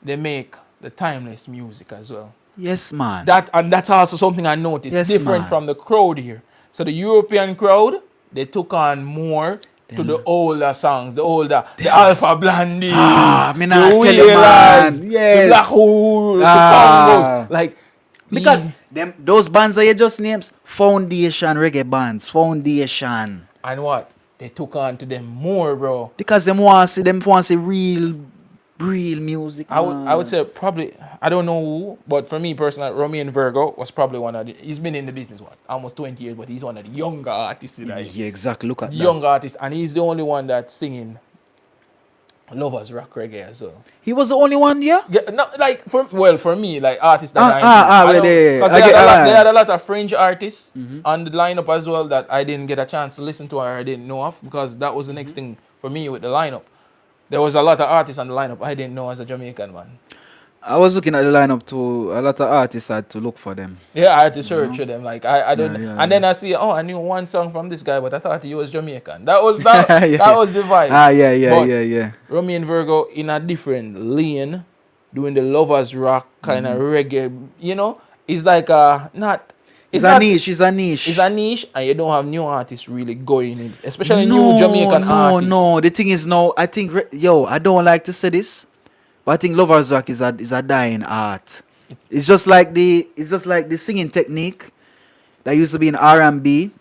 they make the timeless music as well. Yes, man. That's also something I noticed. Yes, different man. from the crowd here. So the European crowd, they took on more to the older songs, the Alpha Blondie, Me the not tell you, Wheelers, man. Yes. the Black Hole, the Ah. Congos. Like, Because those bands that you just names, foundation reggae bands, foundation. and what? They took on to them more, bro. Because them want to see real music. I would say probably, I don't know who, but for me personally, Romy and Virgo was probably one of the, he's been in the business, almost 20 years, but he's one of the younger artists. Like, Yeah, exactly. Look at that. young artist, and he's the only one that's singing lovers rock reggae as well. He was the only one, yeah? Yeah, no, like for me, like artists that well, they had a lot of French artists on the lineup as well that I didn't get a chance to listen to or I didn't know of, because that was the next thing for me with the lineup. There was a lot of artists on the lineup I didn't know as a Jamaican man. I was looking at the lineup too. A lot of artists had to look for them. Yeah, I had to search for them. Like I don't, Yeah, and then I see, I knew one song from this guy, but I thought he was Jamaican. That was that. That was the vibe. But Yeah. Romy and Virgo in a different lane, doing the lovers rock kind of reggae. You know, it's like not. It's not, a niche. It's a niche. It's a niche, and you don't have new artists really going in, especially new Jamaican artists. No. The thing is now, I think, I don't like to say this, but I think lovers rock is a dying art. It's just like the singing technique that used to be in R&B.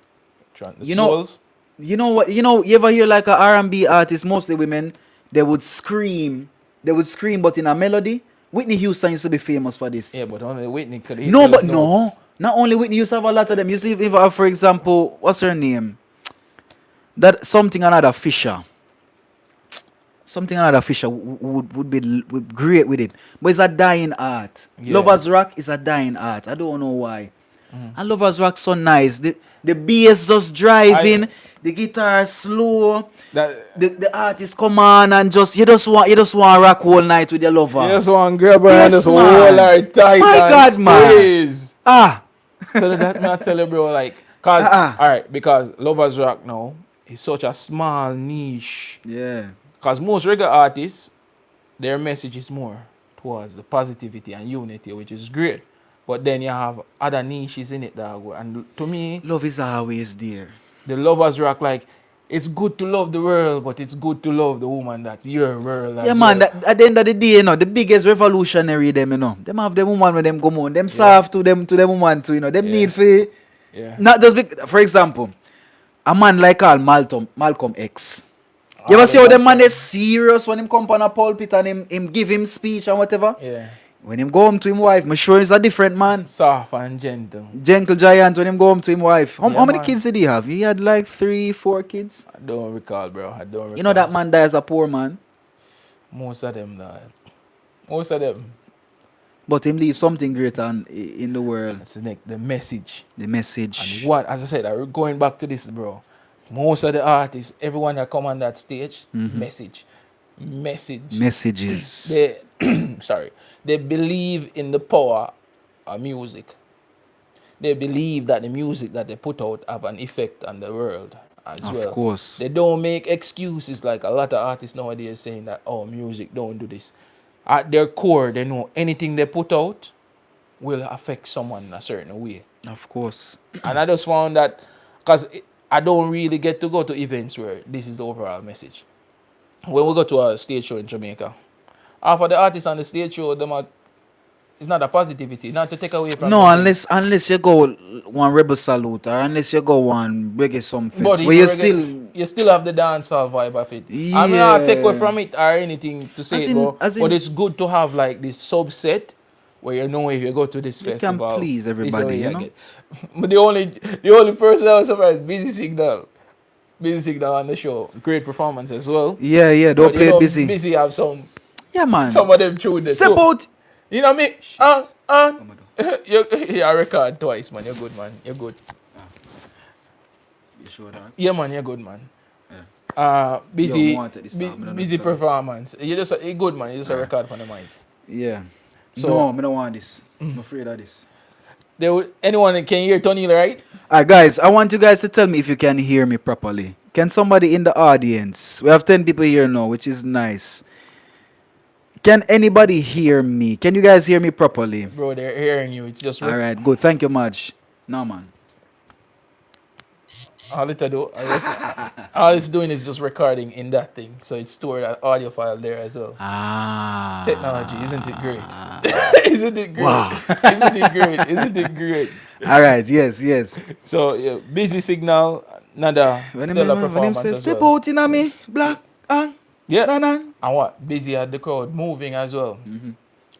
You know what? You ever hear like a R&B artist, mostly women, they would scream, but in a melody. Whitney Houston used to be famous for this. Yeah, but only Whitney could. Not only Whitney used to have a lot of them. You see, if for example, what's her name? That something another Fisher. Something another Fisher would be great with it, but it's a dying art. Yeah. Lovers rock is a dying art. I don't know why. And lovers rock so nice. The bass just driving, the guitar slow. The artist come on and you just want rock whole night with your lover. You just want to grab her Yes, and just man. hold her tight. My and God, man. squeeze. Ah, So that me I tell you, bro, like, cause alright, because lovers rock now is such a small niche. yeah. Cause most reggae artists, their message is more towards the positivity and unity, which is great. But then you have other niches in it, dog. And to me, Love is always there. the lovers rock, like, it's good to love the world, but it's good to love the woman that's your world. Yeah, man. At the end of the day, the biggest revolutionary them, them have them woman when them come on. Them soft to them woman too, Them need for not just for example, a man like Malcolm X. You ever see how them man is serious when him come on a pulpit and him give him speech and whatever? Yeah. When him go home to him wife, I'm sure he's a different man. Soft and gentle. Gentle giant when him go home to him wife. How many man. kids did he have? He had like 3-4 kids. I don't recall, bro. I don't recall. You know that man died as a poor man. Most of them died. Most of them. But him leave something great in the world. That's the message. The message. And what, as I said, going back to this, bro. Most of the artists, everyone that come on that stage, message. Messages. They, sorry, they believe in the power of music. They believe that the music that they put out have an effect on the world as Of well. course. They don't make excuses like a lot of artists nowadays saying that, oh, music, don't do this. At their core, they know anything they put out will affect someone in a certain way. Of course. And I just found that, because I don't really get to go to events where this is the overall message. When we go to a stage show in Jamaica, half of the artists on the stage show, it's not a positivity, not to take away from No, them. unless you go one Rebel Salute or unless you go one Reggae Sumfest, But where you still have the dancehall vibe of it. I'm not take away from it or anything to say it, bro. But it's good to have like this subset where you know if you go to this you festival, can please this is everybody, what you know. get. But the only person I was surprised, Busy Signal on the show, great performance as well. Yeah, don't But play it busy. Busy have some Man. of them tune there Step too. out. You know what I mean? You record twice, man. You're good, man. You're good. You sure that? Yeah, man. You're good, man. Yeah. Busy performance. You're good, man. You just a record on the mic. Yeah. So- No, I don't want this. I'm afraid of this. Anyone can hear Tony, right? Alright, guys, I want you guys to tell me if you can hear me properly. Can somebody in the audience? We have 10 people here now, which is nice. Can anybody hear me? Can you guys hear me properly? Bro, they're hearing you. It's just Alright, good. Thank you much. No, man. all it's doing is just recording in that thing. So it's stored an audio file there as well. Ah. Technology, isn't it great? Isn't it great? Wow. Isn't it great? Isn't it great? Alright, yes. So yeah, Busy Signal, another When stellar him performance say, as step well. out in me, black, Yeah. nan. And what? Busy had the crowd moving as well.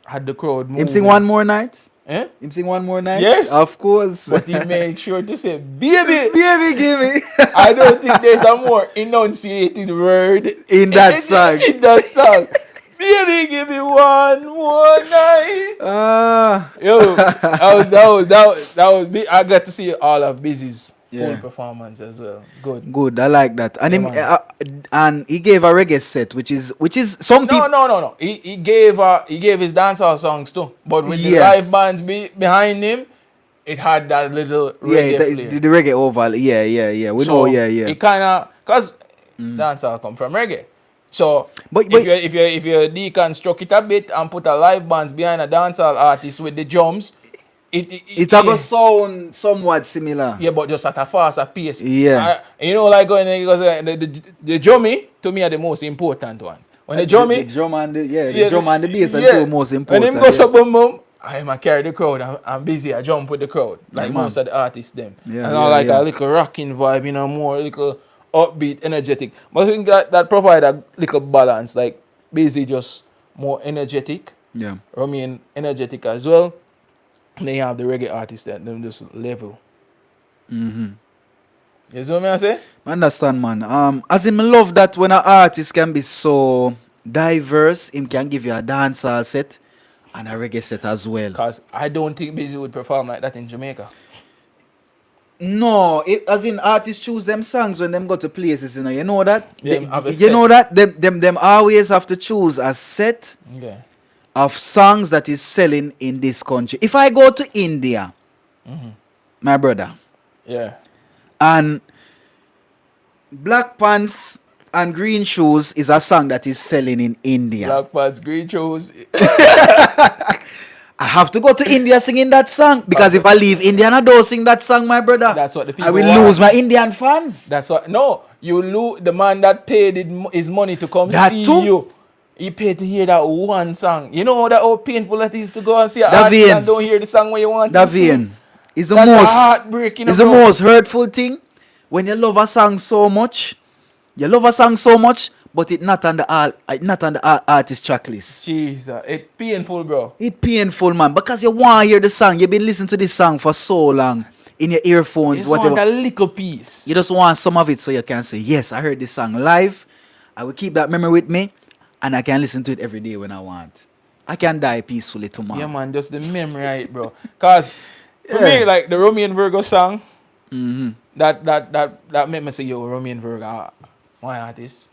Had the crowd moving. Him sing one more night? Eh? Him sing one more night? Yes. Of course. But he made sure to say, baby. Baby, give me. I don't think there's a more enunciated word In that song. In that song. Baby, give me one more night. Yo, that was big. I got to see all of Busy's full performance as well. Good. I like that. And Yeah, and he gave a reggae set, which is some people. No. He gave his dancehall songs too, but with the live bands behind him, it had that little reggae flair. the reggae oval. Yeah. We know. Yeah. It kind of cause dancehall come from reggae. So But- if you deconstruct it a bit and put a live bands behind a dancehall artist with the drums, It's gonna sound somewhat similar. yeah, but just at a faster pace. Yeah. You know, like when the drummy to me are the most important one. When the drummy, the drum and the drum and the bass are two most When important. him go so boom boom, I'm a carry the crowd. I'm busy. I jump with the crowd like man. most of the artists them. Yeah, and I like a little rocking vibe, more little upbeat, energetic. But I think that provide a little balance. Like busy, just more energetic. Yeah. Romian energetic as well. And then you have the reggae artists that them just level. You see what I say? Understand, man. As in, me love that when an artist can be so diverse, him can give you a dancehall set and a reggae set as well. Because I don't think Busy would perform like that in Jamaica. No, as in artists choose them songs when them go to places, you know that? Yeah, They- have a you set. know that? Them always have to choose a set Okay. of songs that is selling in this country. If I go to India, my brother, Yeah. and Black Pants and Green Shoes is a song that is selling in India. Black pants, green shoes. I have to go to India singing that song because if I leave India and I don't sing that song, my brother, That's what the I people will want. lose my Indian fans. That's what. No, you lose the man that paid his money to come That see too? you. He paid to hear that one song. You know how painful that is to go and see an That artist vein. and don't hear the song where you want That to sing. vein is the That's a most heartbreaking. is the most hurtful thing when you love a song so much. You love a song so much, but it not on the artist track list. Jesus, it's painful, bro. It painful, man, because you want to hear the song. You've been listening to this song for so long in your You earphones, just whatever. want a little piece. You just want some of it so you can say, yes, I heard this song live. I will keep that memory with me, and I can listen to it every day when I want. I can die peacefully tomorrow. Yeah, man, just the memory, right, bro. Cause for Yeah. me, like the Romeo and Virgo song, That made me say, yo, Romain Virga, my artist.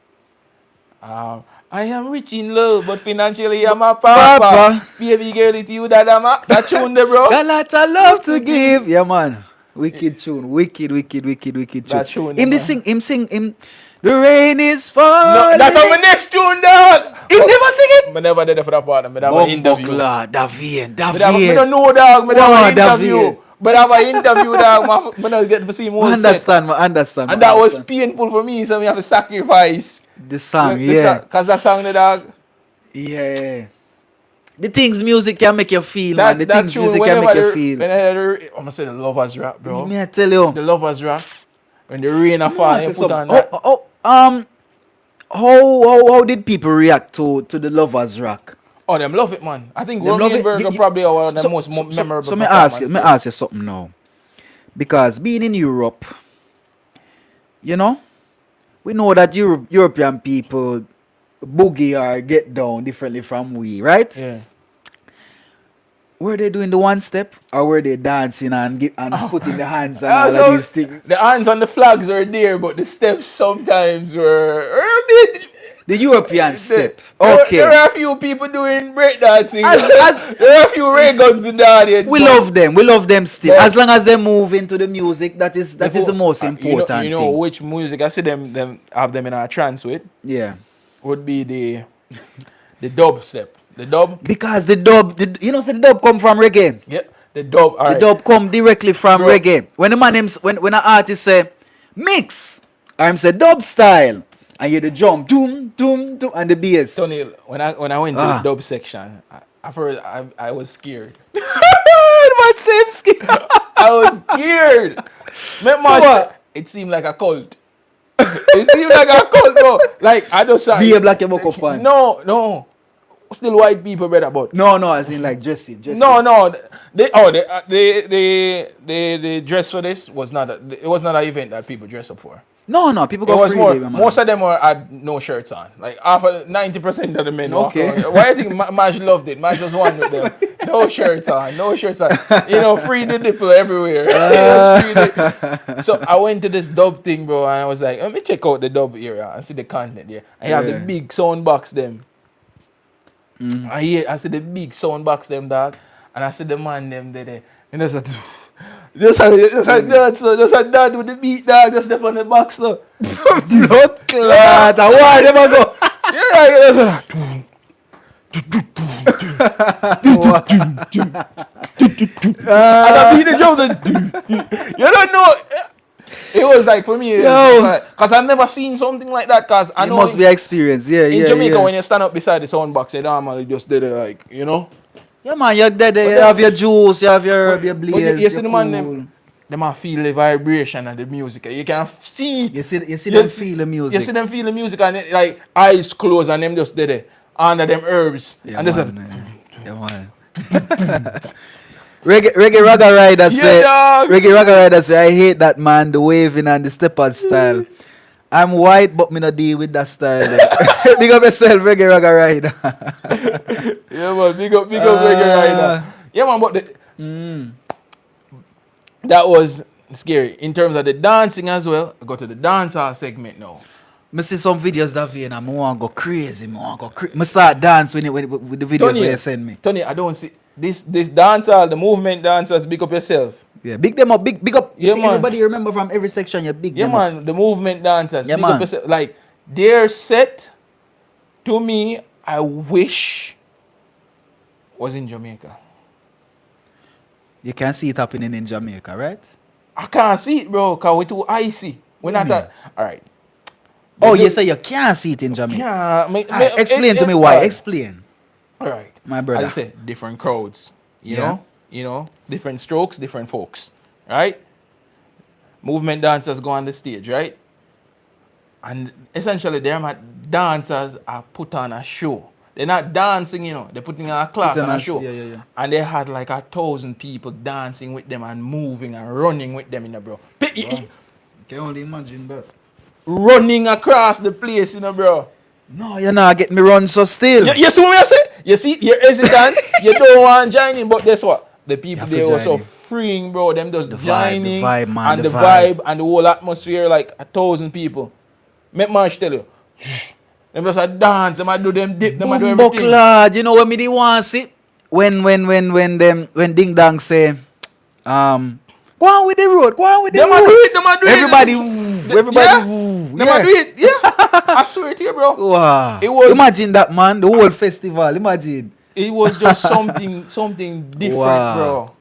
I am rich in love, but financially I'm a papa. Papa. Baby girl, it's you that I'm a. That tune there, bro. Got lot of love to give. Yeah, man. Wicked tune. Wicked tune. That tune, Him man. sing. The rain is No, falling. that's our next tune, dog. He never sing it. I never did it for that part. I have an interview. Bumbleclaw, Davien. I don't know, dog. I have an interview. Davien. But I have an interview, dog. I don't get to see more set. Understand. And that was painful for me, so we have to sacrifice. The song, yeah. Because that song, the dog. Yeah. The things music can make you feel, man. The That things tune, music can make you I'm feel. going to say the lovers rap, bro. Me I tell you. The lovers rap. When the rain a fall, you put on that. How did people react to the Lovers Rock? Oh, them love it, man. I think Them love Romain it. Virga probably one of the most memorable. So me ask you something now. Because being in Europe, you know, we know that European people boogie or get down differently from we, right? Yeah. Were they doing the one step or were they dancing and putting the hands and all of these things? The hands and the flags were there, but the steps sometimes were The European step. There Okay. are a few people doing breakdancing. As- There are a few ray guns in the audience. We but- love them. We love them still. But- As long as they move into the music, that is the most important you know thing. which music I see them have them in a trance with Yeah. would be the dub step. The dub. Because the dub, the dub come from reggae. Yeah. The dub. The dub come directly from Bro. reggae. When the man when an artist say mix, I'm say dub style, and you hear the drum, doom, doom, doom, and the bass. Tony, when I went to the dub section, I was scared. What same skin? I was scared. what? It seemed like a cult. It seemed like a cult, bro. Like I just saw. Be a black and up on. No. Still white people, brother, but No, as in like Jesse. no. The dress for this was not. It was not an event that people dress up for. No, people It go was free. more. Man. Most of them had no shirts on. Like half 90% of the men. Okay. Walk around. Why do you think Maj loved it? Maj was one with them. No shirts on. Free the nipple everywhere. So I went to this dub thing, bro, and I was like, let me check out the dub area and see the content there. And you have the big sound box them. I see the big sound box them, dog, and I see the man them there. And there's a dad with the beat, dog, just step on the box, though. Blood clot. Why never go? Yeah, there's a. And I beat the drum. You don't know. It was like for me, because I've never seen something like that. Because I It know must be experienced. Yeah, in Jamaica, when you stand up beside the sound box, you normally just did it like, you know. Yeah, man, you're dead. You have your juice, you have your blaze. But you see the man, cool. them a feel the vibration of the music. You can see. You see them feel the music. You see them feel the music and it, like eyes closed and them just did it under them herbs. Yeah, and man. Yeah, man. Reggae Ragga Rider say, dog. Reggae Ragga Rider say, I hate that man, the waving and the steppers style. I'm white, but me not deal with that style. Big up yourself, Reggae Ragga Rider. Yeah, man, big up Reggae Rider. Yeah, man, but that was scary. In terms of the dancing as well, I go to the dancehall segment now. I see some videos that and I want to go crazy. I start dance with the videos where you send me. Tony, I don't see this dancehall, the movement dancers, big up yourself. Yeah, big them up, big up. Yeah, See, man. everybody you remember from every section, you big them up. Yeah, man, the movement dancers, Yeah, big man. up yourself. Like, their set, to me, I wish was in Jamaica. You can see it happening in Jamaica, right? I can't see it, bro, because we're too icy. We're not that. All right. Oh, you say you can't see it in Jamaica. Yeah. Explain to me why. Explain. All right. My brother. As I said, different crowds. Yeah. You know, different strokes, different folks. Right? Movement dancers go on the stage, right? And essentially, them dancers are put on a show. They're not dancing, you know. They're putting on a class and a show. Yeah. And they had like 1,000 people dancing with them and moving and running with them, you know, bro. Can only imagine that. Running across the place, you know, bro. No, you're not getting me run so still. You see what I say? You see, you're hesitant. You don't want to join in, but guess what? The You people have to there were join so in. freeing, bro. Them just The joining vibe, man, and the the vibe. vibe and the whole atmosphere, like 1,000 people. Make Marsh tell you. Them just a dance, them a do them dip, them a do Bumbo everything. clad, you know when me the want see? When Ding Dong say, go on with the road, go on with the Them a do road. it, them a do Everybody, it. woo, everybody, Yeah, woo, them a yeah. do it, yeah. I swear to you, bro. Wow. It was Imagine that, man, the whole festival, imagine. it was just something different, Wow. bro.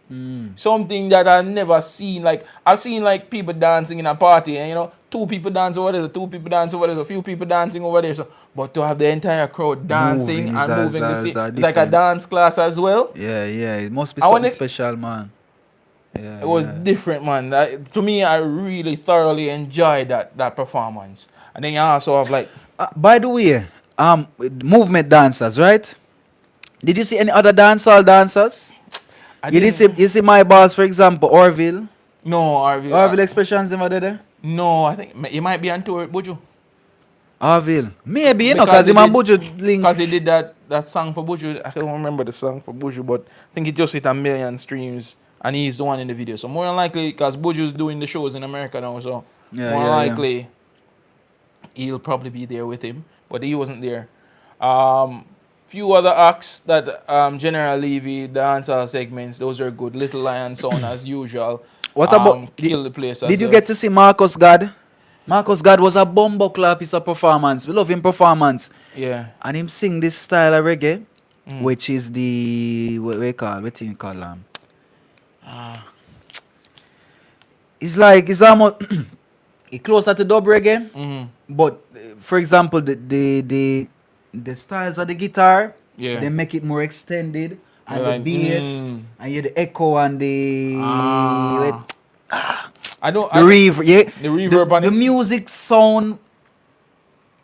Something that I never seen. Like I've seen like people dancing in a party, and you know, two people dance over there, two people dance over there, a few people dancing over there. So, but to have the entire crowd dancing Moving is and moving the same, a it's like a different. dance class as well. Yeah, yeah. It must be I want something it. special, man. Yeah, It was yeah. different, man. To me, I really thoroughly enjoyed that performance. And then you also have like, By the way, movement dancers, right? Did you see any other dancehall dancers? I You didn't see my boss, for example, Orville. no, Orville expressions them over there. no. I think he might be on tour with Buju. Orville. Maybe, you know, Because because he him and did- Buju link. Because he did that song for Buju. I don't remember the song for Buju, but I think it just hit 1 million streams, and he's the one in the video. So more than likely, because Buju's doing the shows in America now, so Yeah, more yeah, likely he'll probably be there with him, but he wasn't there. Few other acts that General Levy, the dancehall segments, those are good. Little Lion Sound as usual. What about... Kill the place as Did you well. get to see Marcus God? Marcus God was a bumbo clap piece of performance. We love him performance. Yeah. And him sing this style of reggae, Mm. which is the... What do you call it's almost... It closer to dub reggae. Mm-hmm. But for example, the styles of the guitar, Yeah. they make it more extended, and Like, the bass, and you the echo and Ah. I don't. the reverb. Yeah, The reverb on the it. music sound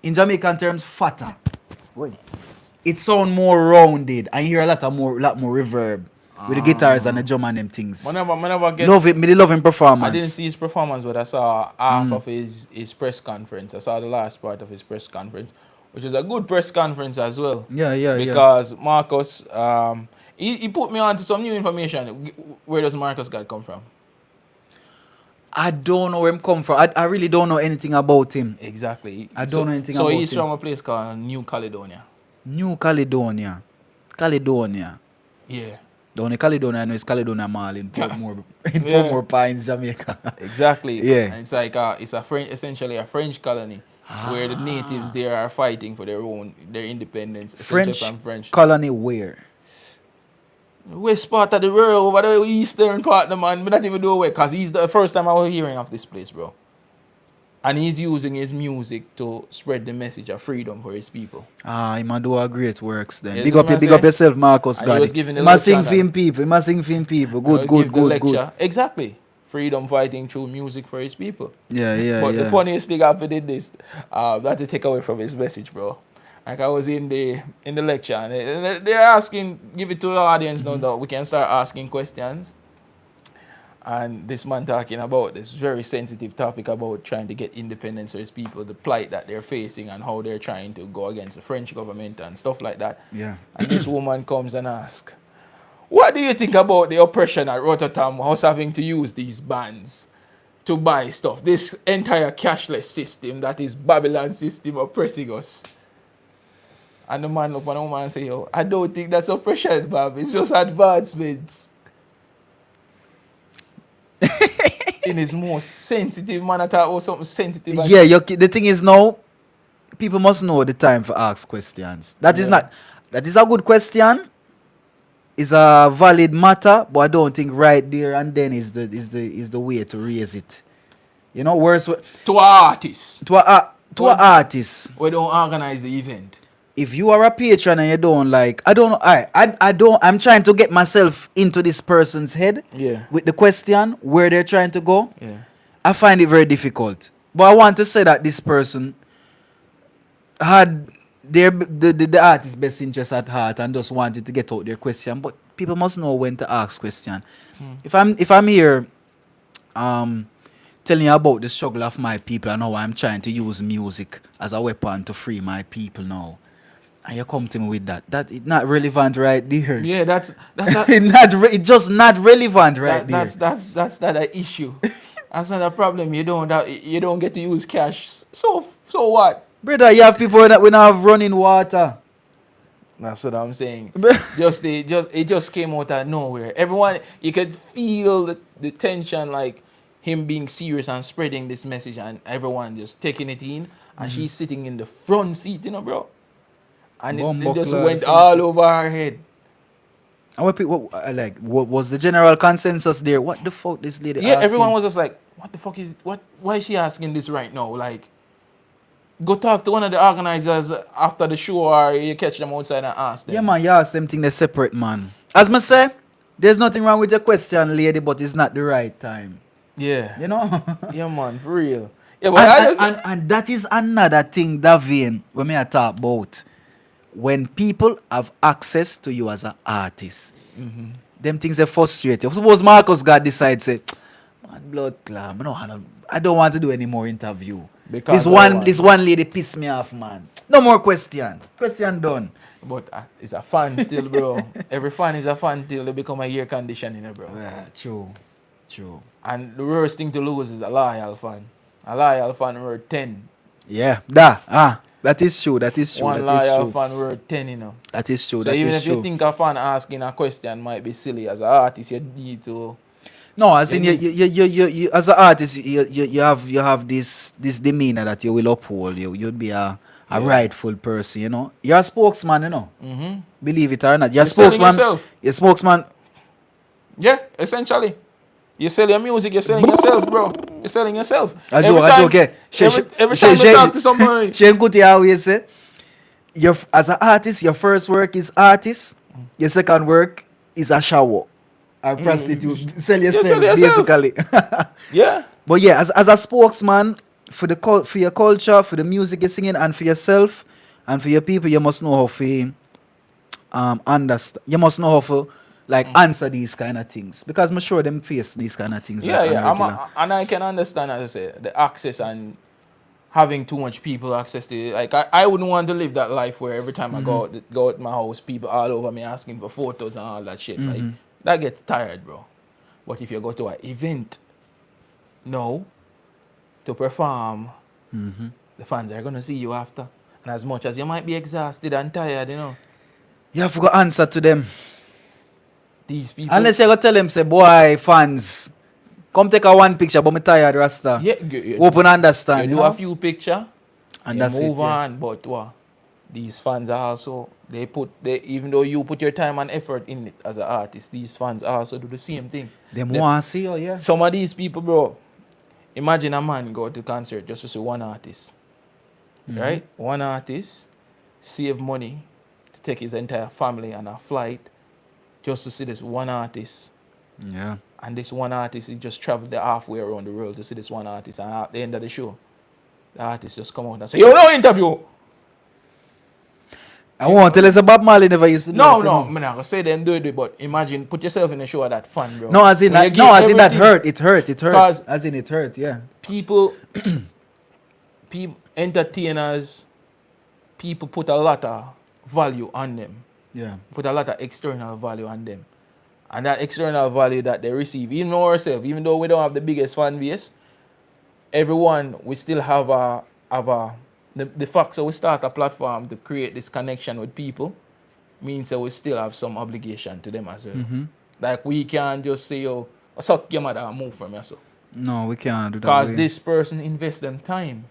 in Jamaican terms fatter. It sound more rounded, and you hear a lot more reverb with the guitars and the drum and them things. Whenever get. Love it, me the love him performance. I didn't see his performance, but I saw half of his press conference. I saw the last part of his press conference, which is a good press conference as well. Yeah. Because Marcus, he put me on to some new information. Where does Marcus God come from? I don't know where him come from. I really don't know anything about him. Exactly. I don't know anything so about he's him. from a place called New Caledonia. New Caledonia. Caledonia. Yeah. The only Caledonia I know is Caledonia Mall in Portmore, Yeah. Portmore Pines, Jamaica. Exactly. Yeah. And it's like essentially a French colony where the natives there are fighting for their independence. essentially French from French. colony where? West part of the world, over the eastern part, the man. But not even do away, because he's the first time I was hearing of this place, bro. And he's using his music to spread the message of freedom for his people. He must do a great works then. Yes, Big up what big I up say? yourself, Marcus And he God. was giving the He must lecture sing on for him people. He must sing for him people. Good, Give good, the good, lecture. good. Exactly. Freedom fighting through music for his people. Yeah, But the yeah. funniest thing after did this, that to take away from his message, bro. Like I was in the lecture and they're asking, give it to the audience now that we can start asking questions. And this man talking about this very sensitive topic about trying to get independence for his people, the plight that they're facing and how they're trying to go against the French government and stuff like that. Yeah. And this woman comes and asks, what do you think about the oppression at Rototom, us having to use these bands to buy stuff? This entire cashless system that is Babylon system oppressing us. And the man look at the woman and say, yo, I don't think that's oppression, Bob. It's just advancements. In his most sensitive manner, talk about something sensitive. and- Yeah, the thing is now, people must know the time for ask questions. That is Yeah. not, that is a good question. It's a valid matter, but I don't think right there and then is the way to raise it. You know, worse To artists. to a artist. We don't organize the event. If you are a patron and you don't like, I don't know, I'm trying to get myself into this person's head Yeah. with the question where they're trying to go. Yeah. I find it very difficult. But I want to say that this person had the artist's best interest at heart and just wanted to get out their question. But people must know when to ask question. If I'm here telling you about the struggle of my people and how I'm trying to use music as a weapon to free my people now, And you come to me with that. That is not relevant right there. Yeah, that's a, It's just not relevant right there. that's not an issue. That's not a problem. You don't get to use cash. So what? Brother, you have people that we not have running water. That's what I'm saying. It just came out of nowhere. Everyone, you could feel the tension, like him being serious and spreading this message, and everyone just taking it in. And she's sitting in the front seat, bro. And it just went all over her head. And what people like? What was the general consensus there? What the fuck this lady? Yeah, asking? everyone was just like, "What the fuck is what? Why is she asking this right now?" Like, go talk to one of the organizers after the show, or you catch them outside and ask them. Yeah, man, you ask them thing they separate, man. As I say, there's nothing wrong with your question, lady, but it's not the right time. Yeah. You know? Yeah, man, for real. Yeah, but and that is another thing, Davin, when I talk about. When people have access to you as an artist, them things they frustrate you. Suppose Marcus God decides, say, man, blood clam, I don't want to do any more interview. Because this one lady pissed me off, man. No more question. Question done. But it's a fan still, bro. Every fan is a fan till they become a air conditioning, bro. Yeah, true. And the worst thing to lose is a loyal fan. A loyal fan worth 10. Yeah, that is true. One loyal fan worth 10, That is true. So even if you think a fan asking a question might be silly, as an artist, you need to. No, as in you as an artist, you have this demeanor that you will uphold. You'd be a rightful person, You're a spokesman, Believe it or not. You're a spokesman. You're a spokesman. Yeah, essentially. You sell your music, you're selling yourself, bro. You're selling yourself. Okay. Every time you talk to somebody. Shane Kuti always say, as an artist, your first work is artist. Your second work is a shower. A prostitute. Sell yourself, basically. Yeah. But yeah, as a spokesman for your culture, for the music you're singing, and for yourself, and for your people, you must know how to understand. You must know how to answer these kind of things, because I'm sure them face these kind of things. And I can understand, as I say, the access and having too much people access to it. Like I wouldn't want to live that life where every time I go out my house, people all over me asking for photos and all that shit. Like that gets tired, bro. But if you go to an event, to perform, the fans are gonna see you after. And as much as you might be exhausted and tired, you have to go answer to them. These people. Unless you go tell them, say, boy, fans, come take a one picture, but me tired, Rasta. Yeah, open understand. You do a few picture, and you that's move on. But what? These fans are also, even though you put your time and effort in it as an artist, these fans also do the same thing. They want to see you, yeah. Some of these people, bro, imagine a man go to concert just to see one artist. Right? One artist, save money to take his entire family on a flight just to see this one artist. Yeah. And this one artist, he just traveled the halfway around the world to see this one artist. And at the end of the show, the artist just come out and say, yo, no interview. I won't tell us about Marley never used to do No, that, I'm not gonna say them do it, but imagine, put yourself in the show of that fan, bro. No, as in that hurt. It hurt. As in it hurt, yeah. People, entertainers, people put a lot of value on them. Yeah. Put a lot of external value on them. And that external value that they receive, even ourselves, even though we don't have the biggest fan base, everyone, we still have the fact that we start a platform to create this connection with people means that we still have some obligation to them as well. Like we can't just say, yo, suck your mother and move from yourself. No, we can't do that. Because this person invests them time,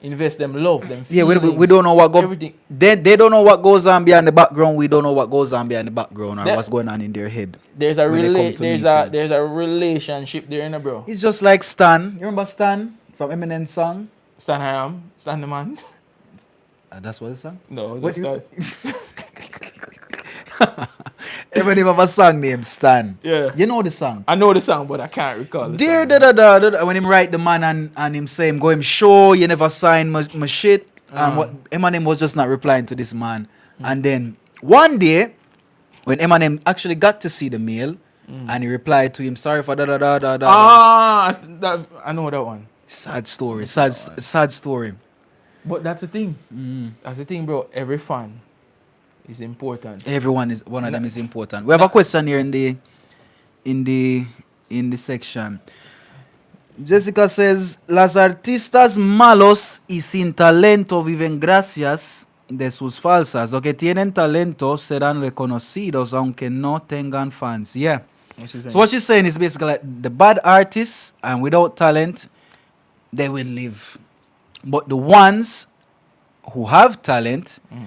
invest them love, them yeah, feelings, we don't know what everything. They don't know what goes on behind the background. We don't know what goes on behind the background or what's going on in their head. There's a relationship there, bro. It's just like Stan. You remember Stan from Eminem's song? Stan I am, Stan the man. That's what the song? No, that's not. Eminem have a song named Stan. Yeah. You know the song? I know the song, but I can't recall the Dear song. when him write the man and him say him go him show you never sign my shit. And what Eminem was just not replying to this man. And then one day when Eminem actually got to see the mail and he replied to him, sorry for I know that one. Sad story. Sad story. But that's the thing. That's the thing, bro. Every fan is important. Everyone is one of Na- them is important. We have na- a question here in the in the section. Jessica says, las artistas malos y sin talento viven gracias de sus falsas. Los que tienen talento serán reconocidos aunque no tengan fans. Yeah. what she So saying? what she's saying is basically like the bad artists and without talent, they will live. But the ones who have talent Mm.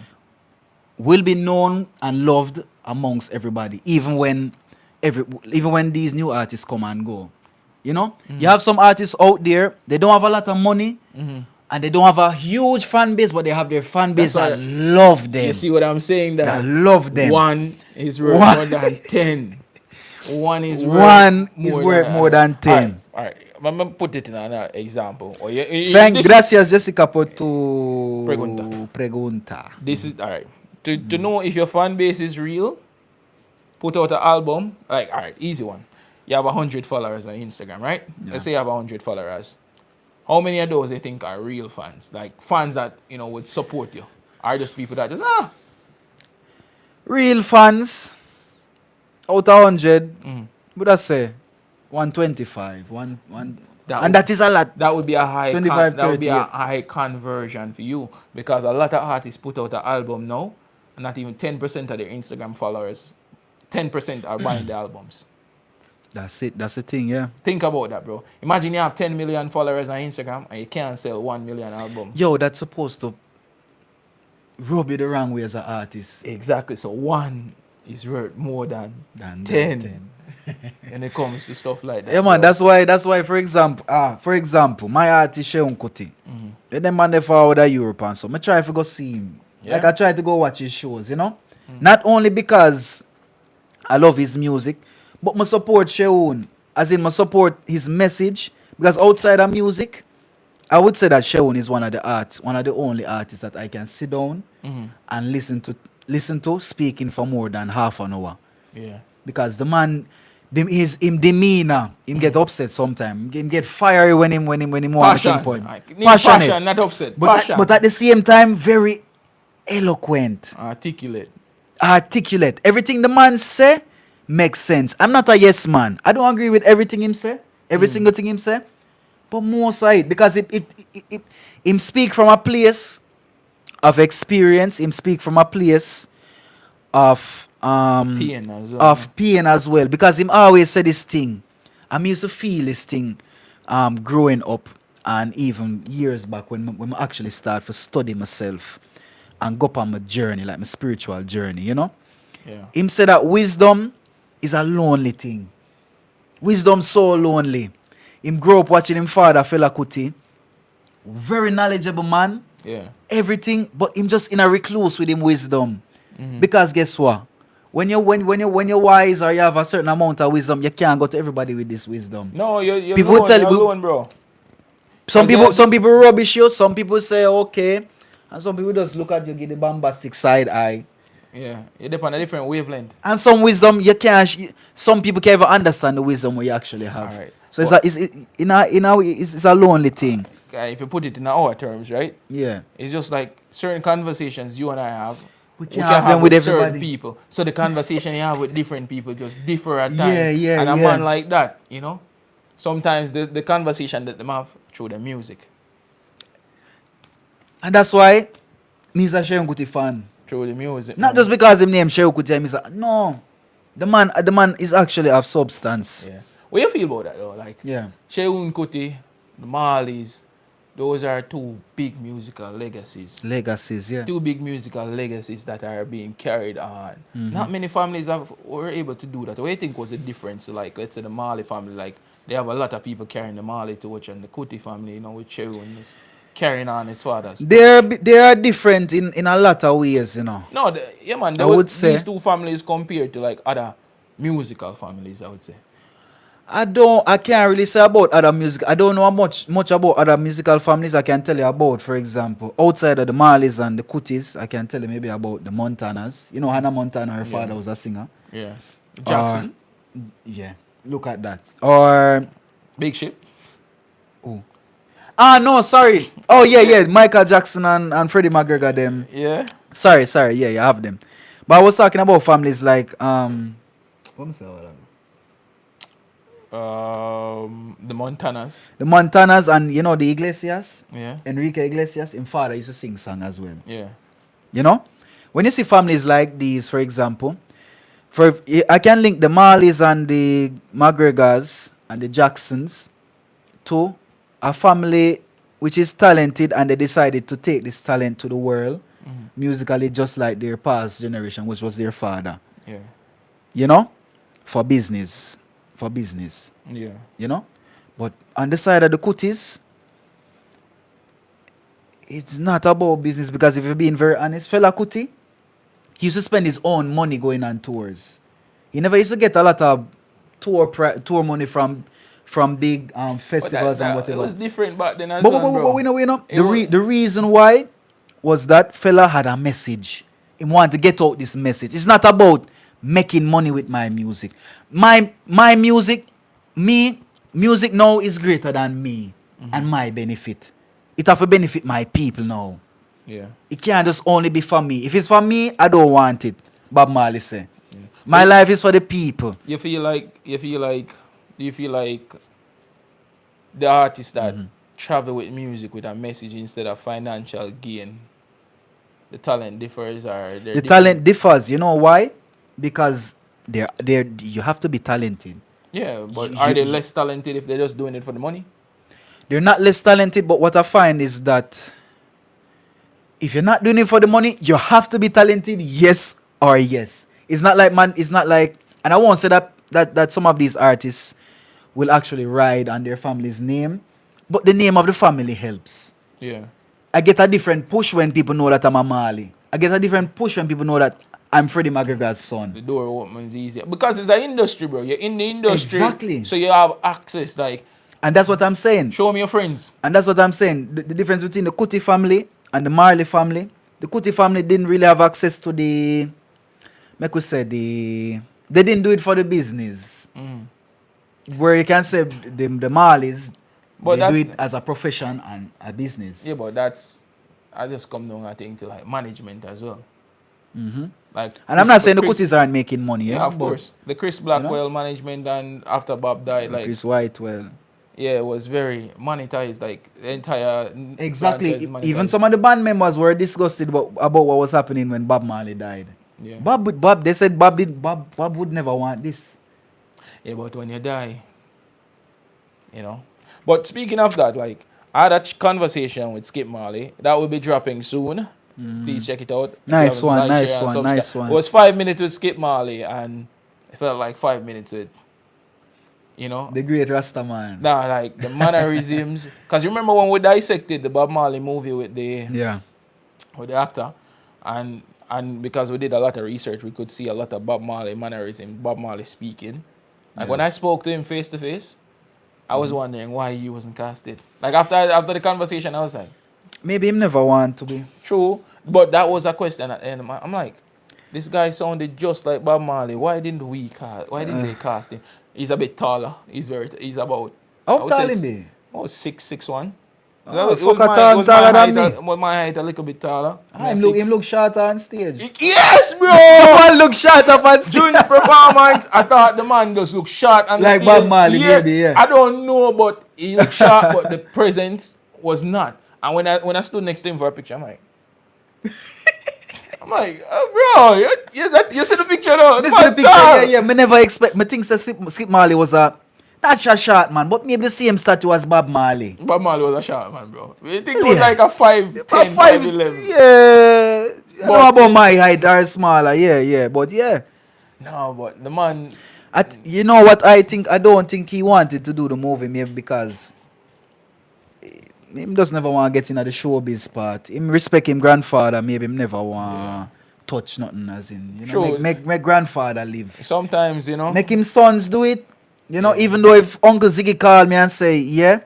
will be known and loved amongst everybody, even when these new artists come and go. You know, you have some artists out there, they don't have a lot of money Mm-hmm. and they don't have a huge fan base, but they have their fan base That's that why- love them. You see what I'm saying? That love them. One is worth One- more than 10. One is One worth is worth more than 10. All right. I'm gonna put it in another example. Thank gracias Jessica por tu Pregunta. pregunta. This is all right. To know if your fan base is real, put out an album. Like, all right, easy one. You have 100 followers on Instagram, right? Yeah. Let's say you have 100 followers. How many of those you think are real fans? Like fans that would support you, are just people that just Real fans out of 100, Mhm. would I say 125, one, That and would- that is a lot. That would be a high 25, that would be 30, a yeah. high conversion for you because a lot of artists put out an album now, and not even 10% of their Instagram followers, 10% are buying the albums. That's it. That's the thing, yeah. Think about that, bro. Imagine you have 10 million followers on Instagram and you can't sell 1 million albums. Yo, that's supposed to rub you the wrong way as an artist. Exactly. So one is worth more than Than 10 when it comes to stuff like that. Yeah, man. bro. That's why. For example, my artist Sheun Kuti. Mhm. Them man they forward to Europe and so. I try to go see him. Yeah. Like I try to go watch his shows. Not only because I love his music, but I support Sheun. As in, I support his message. Because outside of music, I would say that Sheun is one of the only artists that I can sit down Mhm. and listen to speaking for more than half an hour. Yeah. Because the man, his demeanor, him get upset sometimes. Him get fiery when him want to Passion. point. Passion, not upset. Passion. But at the same time, very eloquent, articulate. Everything the man say makes sense. I'm not a yes man. I don't agree with everything him say, every single thing him say. But most of it, because him speak from a place of experience. Him speak from a place of pain as well. of pain as well. Because him always say this thing. I used to feel this thing growing up and even years back when I actually start to study myself and go up on my journey, like my spiritual journey, Yeah. Him say that wisdom is a lonely thing. Wisdom so lonely. Him grow up watching him father Fela Kuti. Very knowledgeable man. Yeah. Everything, but him just in a recluse with him wisdom. Because guess what? When you're wise or you have a certain amount of wisdom, you can't go to everybody with this wisdom. No, you're People alone, tell you're you- alone, bro. Some Because people rubbish you, some people say okay, and some people just look at you, give the bombastic side eye. Yeah, you depend on a different wavelength. And some wisdom you can't. Some people can't even understand the wisdom what you actually have. Alright. So it's a lonely thing. If you put it in our terms, right? Yeah. It's just like certain conversations you and I have. We can't have them with certain everybody. people. So the conversation you have with different people just differ at Yeah, times. yeah, And a yeah. man like that, sometimes the conversation that they have through the music, And that's why me's a Sheun Kuti fan. through the music. Not man. just because him name Sheun Kuti, I'm a, no. The man is actually of substance. Yeah. What you feel about that though? Like Yeah. Sheun Kuti, the Marleys, those are two big musical legacies. Legacies, yeah. Two big musical legacies that are being carried on. Not many families were able to do that. What do you think was the difference? So like, let's say the Marley family, like they have a lot of people carrying the Marley torch, and the Kuti family, with Chew is carrying on his father's. They are different in a lot of ways, No, man. I would say- these two families compared to like other musical families, I would say. I can't really say about other music. I don't know much about other musical families. I can tell you about, for example, outside of the Marleys and the Kutis, I can tell you maybe about the Montanas. Hannah Montana, her father was a singer. Yeah. Jackson, Yeah, look at that. Or Big Ship. no, sorry. Oh yeah, Michael Jackson and Freddie McGregor them. Yeah. Sorry, yeah, you have them. But I was talking about families like what me say about that? The Montanas. The Montanas and you know the Iglesias, Yeah. Enrique Iglesias. His father used to sing song as well. Yeah. You know, when you see families like these, for example, for I can link the Marleys and the McGregors and the Jacksons to a family which is talented, and they decided to take this talent to the world Mhm. musically, just like their past generation, which was their father. Yeah. You know, for business, for business. Yeah. You know, but on the side of the Kutis, it's not about business, because if you're being very honest, fella Kuti, he used to spend his own money going on tours. He never used to get a lot of tour money from big But festivals and it whatever. was different back then as But, well, bro. we know. It was, The reason why was that fella had a message. He wanted to get out this message. It's not about making money with my music. My music, music now is greater than me and my benefit. It have to benefit my people now. yeah. It can't just only be for me. If it's for me, I don't want it. Bob Marley say. Yeah. My life is for the people. Do you feel like the artists that Mhm. travel with music with a message instead of financial gain, the talent differs, or they're The different? talent differs. You know why? Because you have to be talented. Yeah, but You- are they you- less talented if they're just doing it for the money? They're not less talented, but what I find is that if you're not doing it for the money, you have to be talented, yes or yes. It's not like, man, it's not like, and I won't say that some of these artists will actually ride on their family's name, but the name of the family helps. Yeah. I get a different push when people know that I'm a Marley. I get a different push when people know that I'm Freddie McGregor's son. The door opens easier because it's an industry, bro. You're in the industry, Exactly. so you have access. Like, And that's what I'm saying. show me your friends. And that's what I'm saying. The difference between the Kuti family and the Marley family. The Kuti family didn't really have access to they didn't do it for the business. Mm. Where you can say the Marleys, But they do that's it as a profession and a business. yeah, but I just come down, I think, to like management as well. Hmm. Like, And I'm not saying the Chris, Kutis aren't making money. yeah, Yeah, of course, the Chris Blackwell know? management, and after Bob died, like, Chris White, well. yeah, it was very monetized. Like, the entire Exactly. franchise monetized. Even some of the band members were disgusted about what was happening when Bob Marley died. Yeah. They said Bob would never want this. Yeah, but when you die, you know. But speaking of that, like, I had a conversation with Skip Marley. That will be dropping soon. Please check it out. If you Nice haven't, one, like, nice share, and one, subscribe. nice one. It was 5 minutes with Skip Marley, and it felt like 5 minutes with, you know. The great Rasta man. Nah, like the mannerisms. Because you remember when we dissected the Bob Marley movie with the Yeah. actor, and because we did a lot of research, we could see a lot of Bob Marley mannerism, Bob Marley speaking. Like, when I spoke to him face to face, I was wondering why he wasn't casted. Like, after the conversation, I was like, Maybe him never want to be. true, but that was a question at the end. I'm like, this guy sounded just like Bob Marley. Why didn't we cast? Why didn't they cast him? He's a bit taller. He's about. I How would tall say him be? Oh, 6'1". Oh, It was fuck a tall, taller than me. my height a little bit taller. Him look shorter on stage. Yes, bro. Man look short up on stage. During the performance, I thought the man just looked short and Like Bob Marley, maybe, yeah. I don't know, but he looked short, but the presence was not. And when I stood next to him for a picture, I'm like, bro, you see the picture though? This is the picture, yeah. Me never expect. Me think Skip Marley was a not a short man, but maybe the same statue as Bob Marley. Bob Marley was a short man, bro. I think it Really? was like a 5'10", About 5'11". yeah. I But- know about my height or smaller, yeah, but yeah. No, but the man, You know what I think? I don't think he wanted to do the movie, maybe because him just never want to get into the showbiz part. Him respect him grandfather, maybe him never want touch nothing, as in, you know, True. make grandfather live. sometimes, you know. Make him sons do it. You know, even though if Uncle Ziggy call me and say, yeah,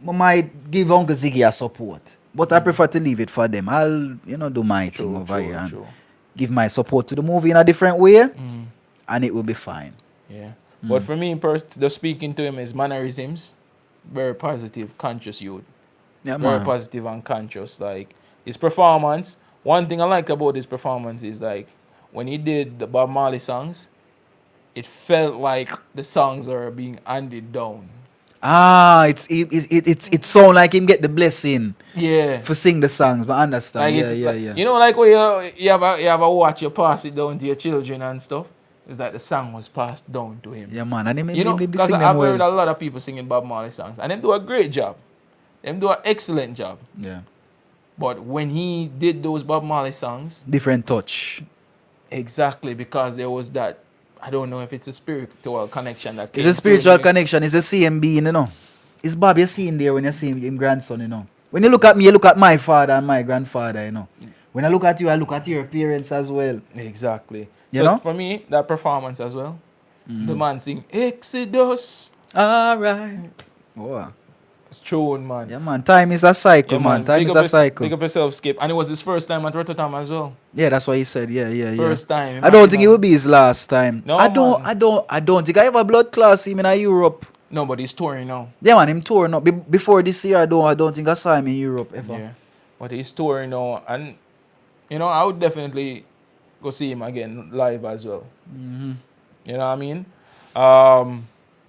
I might give Uncle Ziggy a support. But I prefer to leave it for them. I'll, do my thing over here and true. give my support to the movie in a different way, Mm, and it will be fine. yeah. But for me, just speaking to him, his mannerisms, very positive, conscious youth. Yeah, Very man. positive and conscious. Like, his performance, one thing I like about his performance is, like, when he did the Bob Marley songs, it felt like the songs are being handed down. It sound like him get the blessing Yeah. for sing the songs, but I understand. Like Yeah, it's yeah, like, yeah. you know, like when you have a watch, you pass it down to your children and stuff. It's like the song was passed down to him. Yeah, man. And him, You know, him because sing them I've heard well. a lot of people singing Bob Marley songs, and them do a great job. Them do an excellent job. Yeah. But when he did those Bob Marley songs, Different touch. exactly because there was that, I don't know if it's a spiritual connection that came It's a spiritual through. connection. It's the same being, you know. It's Bob you see in there when you see him grandson, you know. When you look at me, you look at my father and my grandfather, you know. When I look at you, I look at your parents as well. Exactly. You So know? for me, that performance as well, the man sing Exodus. Alright. Oh. It's true, man. Yeah, man. Time is a cycle, Yeah, man. Time Big is up a cycle. Big up yourself, Skip. And it was his first time at Rototom as well. Yeah, that's what he said. Yeah, yeah, yeah. First time. I don't think it will be his last time. No, I don't man. think I have a blood class him in Europe. No, but he's touring now. Yeah, man, him tour now. Before this year, I don't think I saw him in Europe ever. Yeah. But he's touring now. And, you know, I would definitely go see him again live as well. Mm-hmm. You know what I mean?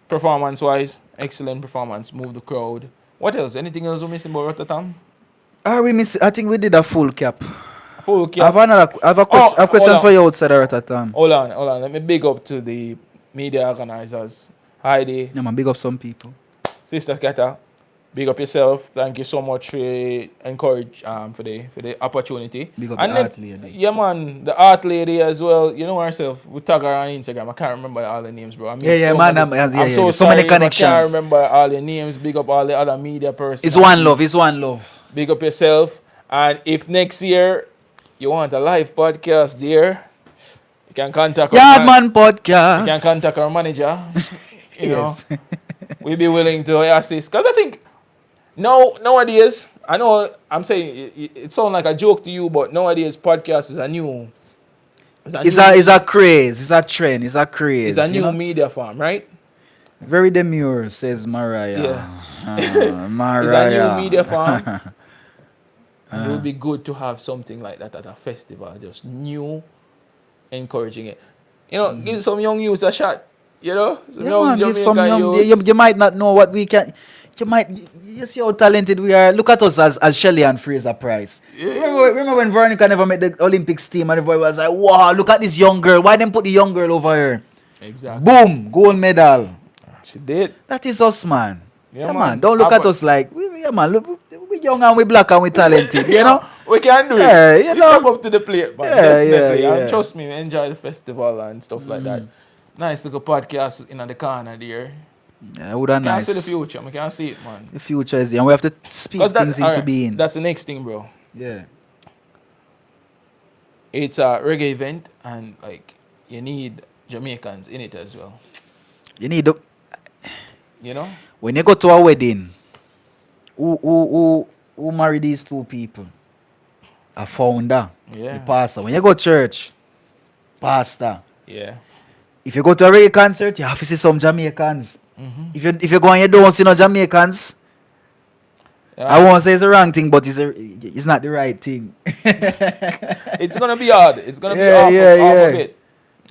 Performance-wise, excellent performance. Move the crowd. What else? Anything else we're missing about Rototom? I think we did a full cap. Full I cap. I have questions hold for you outside of Rototom. Hold on. Let me big up to the media organizers. Heidi, Yeah, man, big up some people. Sister Kata, big up yourself. Thank you so much for encourage for the opportunity. Big up And the then, art lady. yeah, man, the art lady as well. You know herself. We tag her on Instagram. I can't remember all the names, bro. I mean, Yeah, so man, many- yeah, I'm yeah, so yeah. So sorry many if I connections. can't remember all your names. Big up all the other media persons. It's one love. It's one love. Big up yourself. And if next year you want a live podcast, dear, you can contact Yaadman you podcast. can contact our manager. You Yes. know, we'll be willing to assist. Because I think nowadays, I know I'm saying it sounds like a joke to you, but nowadays podcast is a new. It's a craze. It's a trend. It's a craze. It's a you new know? media form, right? Very demure, says Mariah. Yeah. Mariah. It's a new media form. And it would be good to have something like that at a festival, just new, encouraging it. You know, give some young youths a shot. You know, some Yeah, young man, give some Jamaican young. youths. You might not know what we can. You see how talented we are. Look at us as Shelley and Fraser Price. Yeah. Remember when Veronica never made the Olympics team and everybody was like, wow, look at this young girl. Why them put the young girl over here? Exactly. Boom, gold medal. She did. That is us, man. Yeah, Yeah, man. man. Don't look at us like, yeah, man. Look, we young and we black and we talented, you know? We can do it. Yeah, you We know. step up to the plate, man. Yeah, Definitely. yeah, And yeah. trust me, enjoy the festival and stuff like that. Nice little podcast in the corner there. Yeah, would have Can't nice. see the future. I can't see it, man. The future is there. And we have to speak 'Cause things into alright, being. That's the next thing, bro. Yeah. It's a reggae event, and like you need Jamaicans in it as well. You need to, You know? when you go to a wedding, who marry these two people? A founder, Yeah. the pastor. When you go to church, pastor. Yeah. If you go to a reggae concert, you have to see some Jamaicans. Mm-hmm. If you go and you don't see no Jamaicans, I won't say it's the wrong thing, but it's not the right thing. It's gonna be hard. It's gonna Yeah, be yeah, off yeah. of it.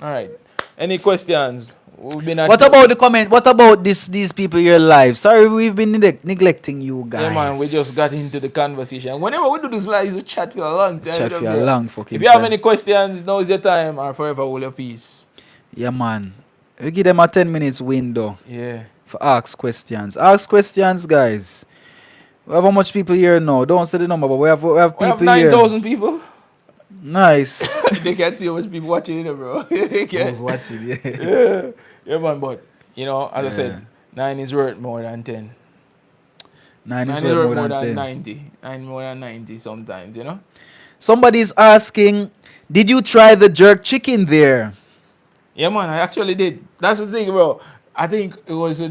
All right. Any questions? We've been at What about the comment? What about these people in your life? Sorry, we've been neglecting you guys. Yeah, man, we just got into the conversation. Whenever we do this live, we chat for a long time. Chat you know, for a bro. long fucking If you have time. any questions, now is your time, or forever hold your peace. Yeah, man. We give them a 10 minutes window Yeah. for ask questions. Ask questions, guys. We have how much people here now? Don't say the number, but we have We have people here. 9,000 people. Nice. They can't see how much people watching it, bro. They I can't. was watching, yeah. Yeah. Yeah, man, but, you know, as I Yeah. said, 9 is worth more than 10. 9 is 9 is worth worth more than 10. 90. 9 more than 90 sometimes, you know? Somebody's asking, did you try the jerk chicken there? Yeah, man, I actually did. That's the thing, bro. I think it was for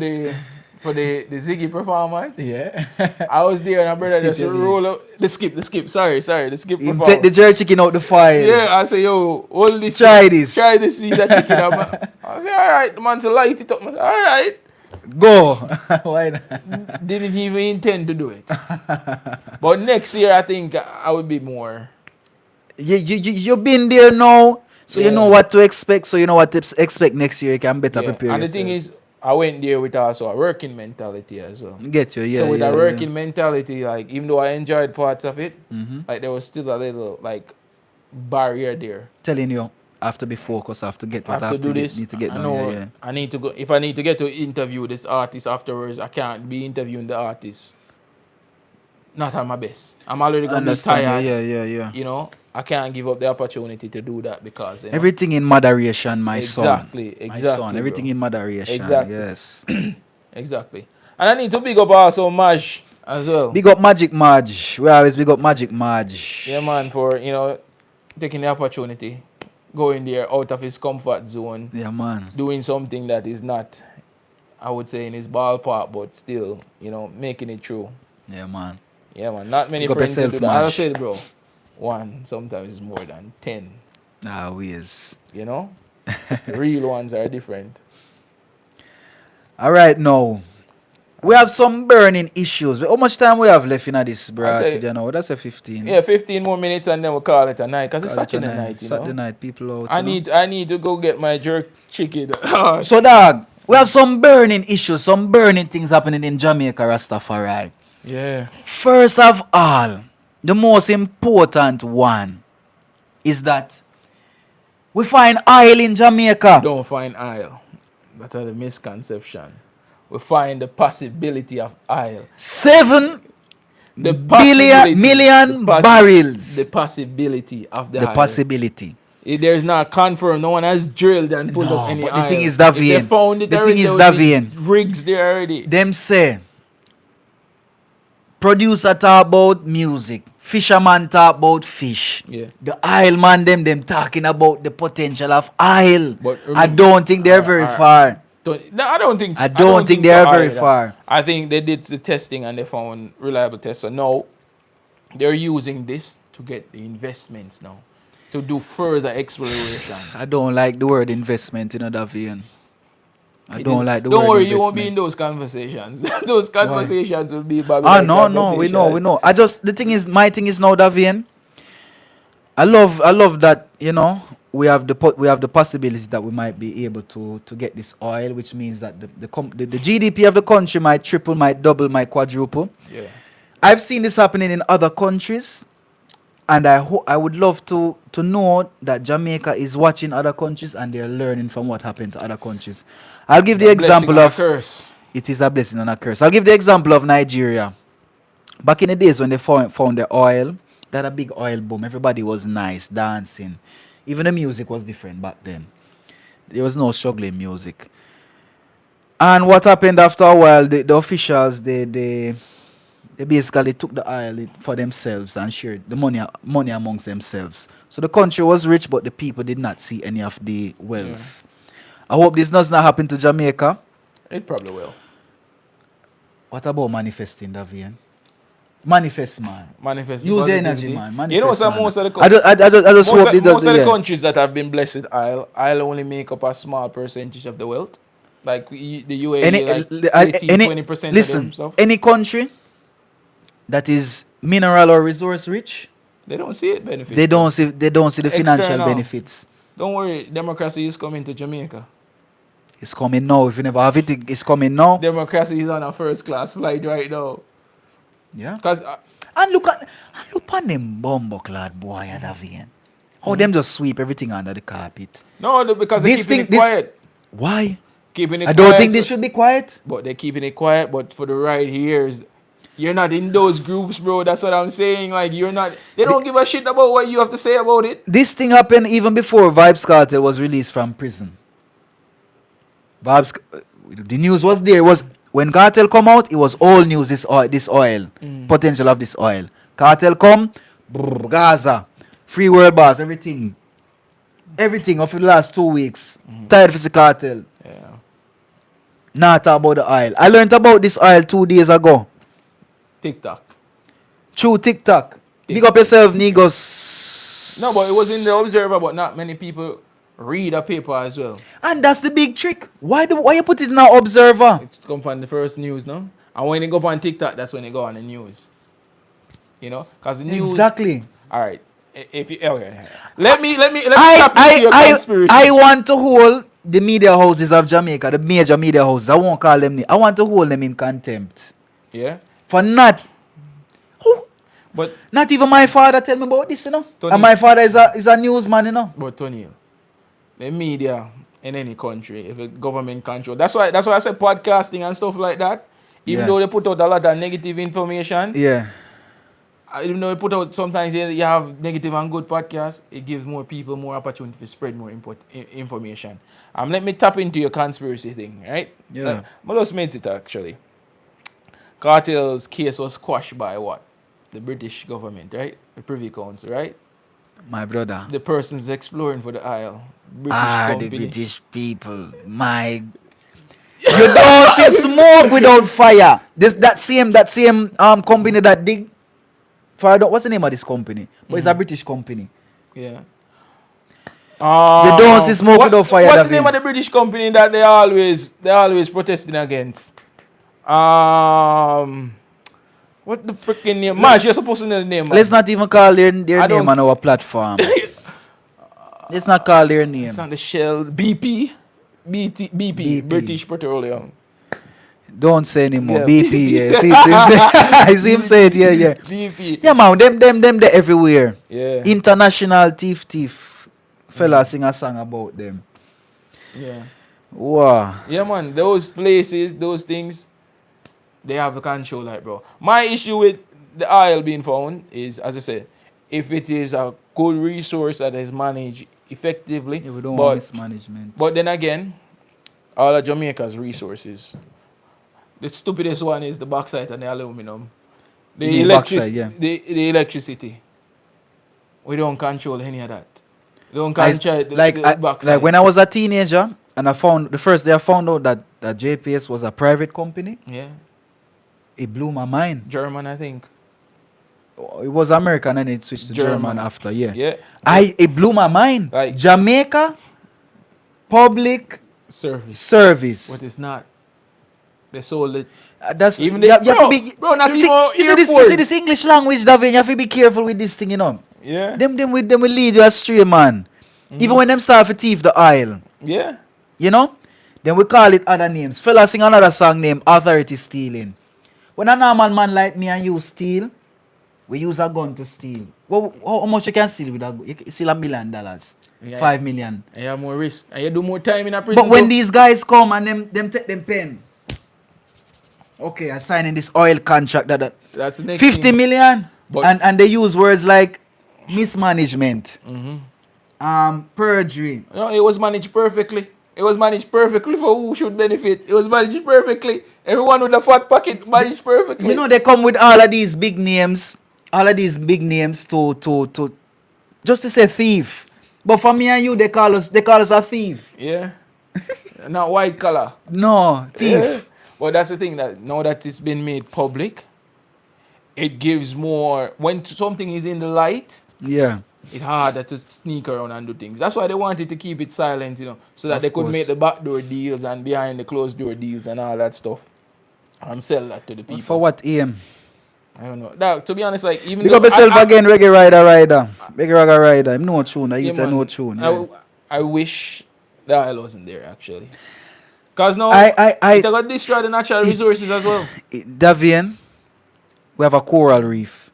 the Ziggy performance. Yeah. I was there and my brother Skip just your roll up. The skip. Sorry, the skip You performance. take the jerk chicken out the fire. Yeah, I say, yo, hold this. Try this. Try this, see that chicken. I say, all right, the man to light it up. I say, all right. Go. Why not? Didn't even intend to do it. But next year, I think I would be more. You've been there now. So you know what to expect. So you know what to expect next year. You can better prepare And the yourself. thing is, I went there with also a working mentality as well. Get you, yeah. So with yeah, a working mentality, like even though I enjoyed parts of it, Mm-hmm. like there was still a little like barrier there. Telling you, I have to be focused. I have to get I what have I to have do to get, this. need to get I done. know Yeah, yeah. I need to go. If I need to get to interview this artist afterwards, I can't be interviewing the artist. Not at my best. I'm already gonna be Understand? tired. Yeah. You know, I can't give up the opportunity to do that because you know, Everything in moderation, my son. exactly, My son. Everything bro. in moderation. Exactly. Yes. Exactly. And I need to big up also Maj as well. Big up Magic Marge. We always big up Magic Marge. Yeah, man, for you know taking the opportunity, going there out of his comfort zone, Yeah, man. doing something that is not, I would say, in his ballpark, but still, you know, making it true. Yeah, man. Yeah, man. Not many Big up friends can yourself, do that. As I Maj. said, bro, one sometimes is more than 10. Ah, whiz. You know, the real ones are different. All right, now. We have some burning issues. How much time we have left in this, bro? say- You know, that's a 15. Yeah, 15 more minutes and then we'll call it a night because it's Call it a Saturday night. night, you Saturday know. night, people out. I you know? need to go get my jerk chicken. So, dog, we have some burning issues, some burning things happening in Jamaica, Rastafari. Yeah. First of all, the most important one is that we find oil in Jamaica. Don't find oil. That's a misconception. We find the possibility of oil. 7 The million barrels. The possibility of the The oil. possibility. There's not confirmed. No one has drilled and pulled No, up any but oil. the thing is, If they Davian, found it the already, thing is, there would be Davian, rigs there already. them say, producer talk about music, fisherman talk about fish. Yeah. The oil man, them talking about the potential of oil. But I don't think they're very far. No, I don't think. I don't think they are very either. far. I think they did the testing and they found reliable tests. So now they're using this to get the investments now to do further exploration. I don't like the word investment, you know, Davian. I don't like the word Don't worry, investment. you won't be in those conversations. Those conversations will be about. Ah, no, we know. The thing is, my thing is now, Davian. I love that, you know, we have the possibility that we might be able to get this oil, which means that the GDP of the country might triple, might double, might quadruple. Yeah. I've seen this happening in other countries, and I would love to know that Jamaica is watching other countries and they're learning from what happened to other countries. I'll give the example of curse. it is a blessing and a curse. I'll give the example of Nigeria. Back in the days when they found the oil, they had a big oil boom. Everybody was nice, dancing. Even the music was different back then. There was no struggling music. And what happened after a while, the officials, they basically took the oil for themselves and shared the money amongst themselves. So the country was rich, but the people did not see any of the wealth. I hope this does not happen to Jamaica. It probably will. What about manifesting, Davian? Manifest, man. Manifest. Use your positivity. energy, man. Manifest, You know, so man. most of the I just hope most of the countries that have been blessed with oil only make up a small percentage of the wealth. Like the UAE, like 18-20% of listen, them stuff. any country that is mineral or resource rich, They don't see it benefit. they don't see the financial External. benefits. Don't worry, democracy is coming to Jamaica. It's coming now. If you never have it, it's coming now. Democracy is on a first class flight right now. Yeah. Because And look at them bumbleclad boy and Davian. How them just sweep everything under the carpet. because they're keeping it quiet. Why? Keeping it I quiet. don't think they should be quiet. But they're keeping it quiet. But for the right years, you're not in those groups, bro. That's what I'm saying. Like, you're not. They don't give a shit about what you have to say about it. This thing happened even before Vibes Cartel was released from prison. The news was there. It was when Cartel come out, it was all news. This oil, potential of this oil. Cartel come, Gaza, free world boss, everything of the last 2 weeks. Tired of the cartel. Yeah. Not talk about the oil. I learned about this oil 2 days ago. TikTok. Through TikTok. Big up yourself, niggas. No, but it was in the Observer, but not many people read a paper as well. And that's the big trick. Why you put it in an Observer? It's come on the first news, no? And when it go on TikTok, that's when it go on the news. You know? Because the news... Exactly. All right. If you okay, let me I, tap into your conspiracy. I want to hold the media houses of Jamaica, the major media houses. I won't call them. I want to hold them in contempt Yeah, for but not even my father tell me about this, you know. Tony, And my father is a newsman, you know. but Tony, the media in any country, if it government control, that's why I said podcasting and stuff like that. Even Yeah. though they put out a lot of negative information, Yeah. even though they put out sometimes you have negative and good podcasts, it gives more people more opportunity to spread more information. Let me tap into your conspiracy thing, right? Yeah. I just made it actually. Cartel's case was quashed by what? The British government, right? The Privy Council, right? My brother. The persons exploring for the Isle. British The company. British people. My you don't see smoke without fire. That same company that dig what's the name of this company? But it's a British company. Yeah. You don't see smoke without fire. What's David. the name of the British company that they always protesting against? What the freaking name? Marsh, you're supposed to know the name. Man. Let's not even call their I name on our platform. Let's not call their name. It's on the Shell. BP, BP. British Petroleum. Don't say anymore. Yeah, BP, BP. yeah. See him say, I see him say it, yeah. BP. Yeah, man, them they everywhere. Yeah. International thief. Fella sing a song about them. Yeah. Wow. Yeah, man. Those places, those things, they have the control, like, bro. My issue with the oil being found is, as I said, if it is a good resource that is managed effectively. Yeah, we don't want mismanagement. But then again, all of Jamaica's resources. The stupidest one is the bauxite and the aluminum. The electricity. We don't control any of that. We don't control the bauxite. Like when I was a teenager and I found out that JPS was a private company. Yeah. It blew my mind. German, I think. It was American and it switched to German after, yeah. Yeah. It blew my mind. Like Jamaica public service. But it's not. They sold it. That's even you have to be, bro, not you even see this English language, Davin, you have to be careful with this thing, you know. Yeah. Them will lead you astray, man. Even when them start to thief the oil. Yeah. You know? Then we call it other names. Fella sing another song named Authority Stealing. When a normal man like me and you steal, we use a gun to steal. Well, how much you can steal with a gun? You can steal $1 million. Yeah. 5 million. And you have more risk. And you do more time in a prison. But when these guys come and them take them pen. Okay, I'm signing this oil contract that's the next 50 thing. million. But And they use words like mismanagement, perjury. no, it was managed perfectly. It was managed perfectly for who should benefit. It was managed perfectly. Everyone with a fat pocket managed perfectly. You know, they come with all of these big names to just to say thief. But for me and you, they call us a thief. Yeah. Not white collar. No, thief. Yeah. Well, that's the thing, that now that it's been made public, it gives more. When something is in the light, Yeah. it's harder to sneak around and do things. That's why they wanted to keep it silent, you know, so that Of they could course. make the backdoor deals and behind the closed door deals and all that stuff, and sell that to the people. For what aim? I don't know. That, to be honest, like even Pick up yourself again, Reggae Rider. Reggae Rider. I'm no tune. I yeah, eat a man, no tune. Yeah. I wish the oil wasn't there actually, cause now I they got destroy the natural resources as well. Davian, we have a coral reef.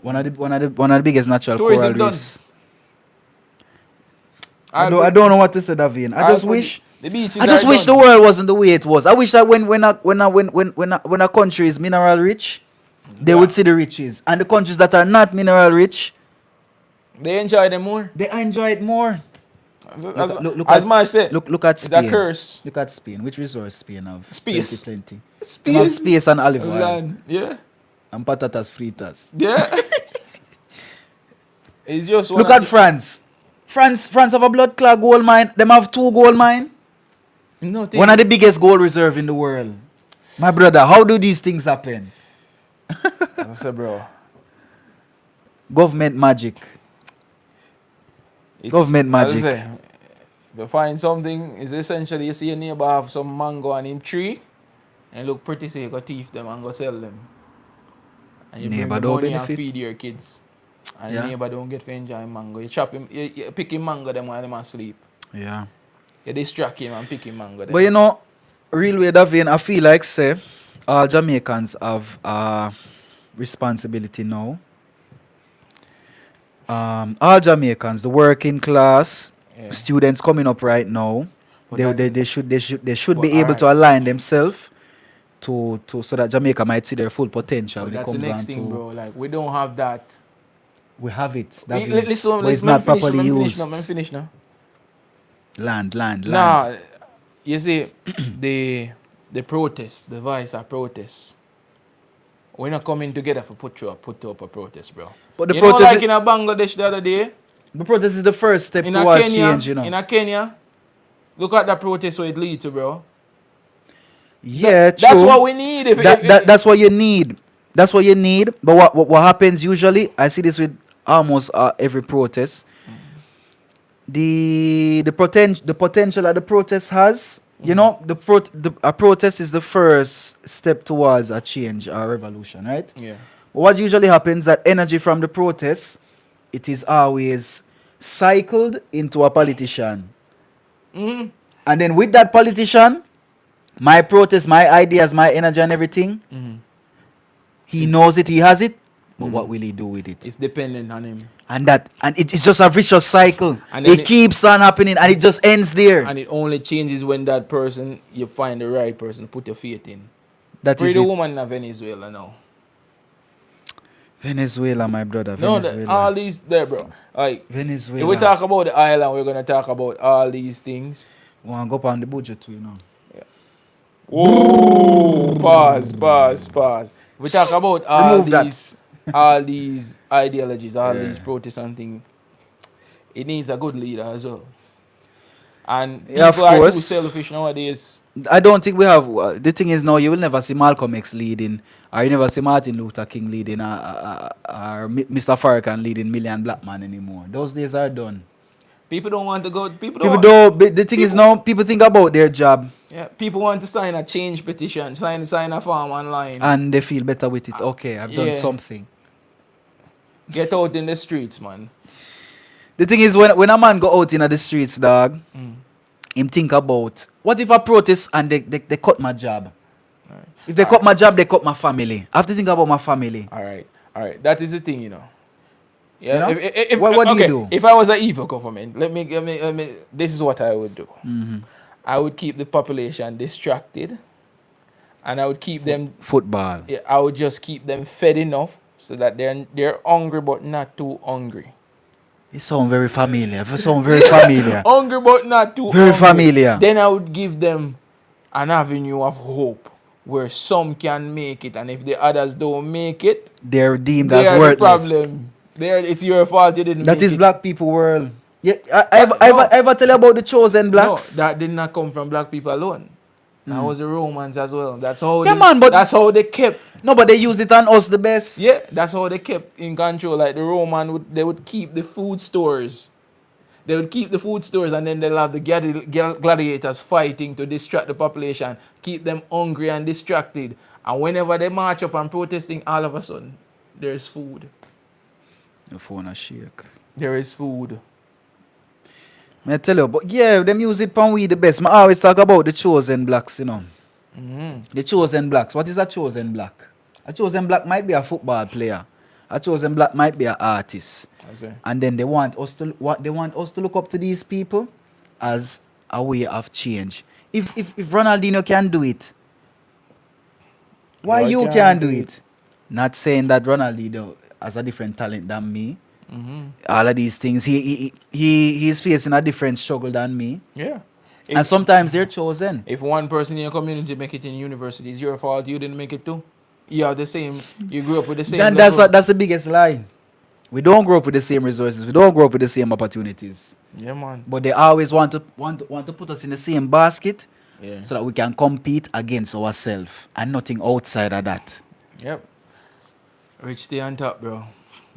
One of the biggest natural Tourism coral done. reefs. I don't know what to say, Davian. I just wish the beaches I just are wish done. the world wasn't the way it was. I wish that when a country is mineral rich, they would see the riches. And the countries that are not mineral rich, They enjoy them more. they enjoy it more. As Marsh said, Look at it's Spain. a curse. Look at Spain. Which resource Spain have? Space. Plenty. They have space and olive oil. Land. Yeah. And patatas fritas. Yeah. It's just Look at France. France have a blood clot gold mine. Them have 2 gold mine. nothing. One of the biggest gold reserve in the world. My brother, how do these things happen? I said, bro. Government magic. Government magic. As I say, if you find something, is essentially you see a neighbor have some mango on him tree and look pretty, so you go thief them and go sell them. And you Neighbor bring the don't money benefit. and feed your kids. And Yeah. neighbor don't get to enjoy mango. You chop him, you pick him mango them while him asleep. Yeah. You distract him and pick him mango But you them. know, real way that vein, I feel like say all Jamaicans have responsibility now. All Jamaicans, the working class, Yeah. students coming up right now, But that's they should but be able alright. to align themselves to so that Jamaica might see their full potential But when it that's the comes next on thing, to bro. Like we don't have that. we have it, that Listen, but it's listen, let me not finish now, properly let me finish now, used. let me finish now. Land. Nah, you see, the the protest, the voice of protest. We're not coming together for put up a protest, bro. But the You know, protest, like in a Bangladesh the other day, the protest is the first step in a towards change, Kenya, you know. in a Kenya, look at that protest where it lead to, bro. Yeah, That's true. what we need. If That's what you need. That's what you need. But what happens usually? I see this with almost every protest. The potential that the protest has. You Mhm. know, a protest is the first step towards a change or revolution, right? Yeah. What usually happens that energy from the protest, it is always cycled into a politician, Mm-hmm. and then with that politician, my protest, my ideas, my energy, and everything, Mm-hmm. he It's, knows it, he has it, but what mm-hmm. will he do with it? It's dependent on him. And it's just a vicious cycle. And then It keeps on happening, and it just ends there. and it only changes when that person you find the right person to put your faith in. That Free is the it. woman in Venezuela now. Venezuela, my brother. No, the, Venezuela. all these there, bro. Like if we Venezuela. talk about the island, we're gonna talk about all these things. Want to go up on the budget too, you know. Whoa, pause. We talk about Remove that. all these ideologies, all these Yeah. protests and things. It needs a good leader as well. And Yeah, of people are too course. selfish nowadays. I don't think we have. The thing is, now you will never see Malcolm X leading, or you never see Martin Luther King leading, or Mr. Farrakhan leading Million Black Man anymore. Those days are done. People don't want to go. People People don't. don't. The thing is People, now, people think about their job yeah, people want to sign a change petition, sign a form online. and they feel better with it. Okay, I've done Yeah, something. get out in the streets, man. The thing is, when a man go out in the streets, dog, Mm. him think about what if I protest and they cut my job. All right. If they All cut my job, they cut my family. I have to think about my family. All right, all right. That is the thing, you know. You Yeah. know? If What do you okay, do? if I was an evil government, let me. This is what I would do. Mm-hmm. I would keep the population distracted, and I would keep them. Football. Yeah, I would just keep them fed enough so that they're hungry but not too hungry. It sounds very familiar. It sounds very familiar. Hungry but not too Very hungry. familiar. Then I would give them an avenue of hope where some can make it, and if the others don't make it, They're deemed they as are the worthless. problem. It's your fault you didn't That make is it. black people world. Yeah, That- I no. ever tell you about the chosen blacks? No, that did not come from black people alone. That was the Romans as well. That's how Yeah, they, man, but- that's how they kept. No, but they use it on us the best. Yeah, that's how they kept in control. Like the they would keep the food stores. They would keep the food stores, and then they'll have the gladiators fighting to distract the population, keep them hungry and distracted. And whenever they march up and protesting, all of a sudden, there's food. Your phone a shake. There is food. I tell you, but yeah, them use it pan we the best. I always talk about the chosen blacks, you know. Mm-hmm. The chosen blacks. What is a chosen black? A chosen black might be a football player. A chosen black might be an artist. I see. And then they want us to look up to these people as a way of change. If Ronaldinho can do it, why you can't do it? Not saying that Ronaldinho has a different talent than me. Mm-hmm. All of these things, he's facing a different struggle than me. Yeah. And sometimes they're chosen. If one person in your community make it in university, it's your fault. You didn't make it too. You are the same. You grew up with the same. Then that's the biggest lie. We don't grow up with the same resources. We don't grow up with the same opportunities. Yeah, man. But they always want to put us in the same basket Yeah. so that we can compete against ourselves and nothing outside of that. Yep. Rich stay on top, bro.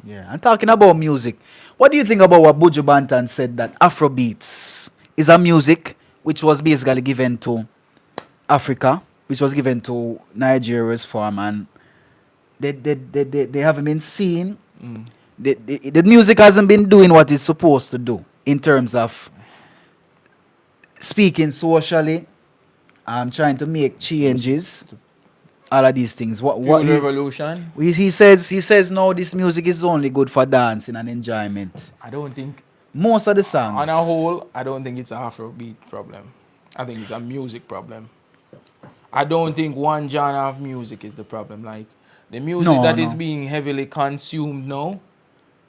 Yeah. And talking about music, what do you think about what Buju Banton said that Afrobeats is a music which was basically given to Africa, which was given to Nigeria's form, and they haven't been seen. Mm. the music hasn't been doing what it's supposed to do in terms of speaking socially. I'm trying to make changes. All of these things. What Fuel revolution. he says no, this music is only good for dancing and enjoyment. I don't think, Most of the songs. on a whole, I don't think it's a Afrobeat problem. I think it's a music problem. I don't think one genre of music is the problem. Like the music No, that is no. being heavily consumed now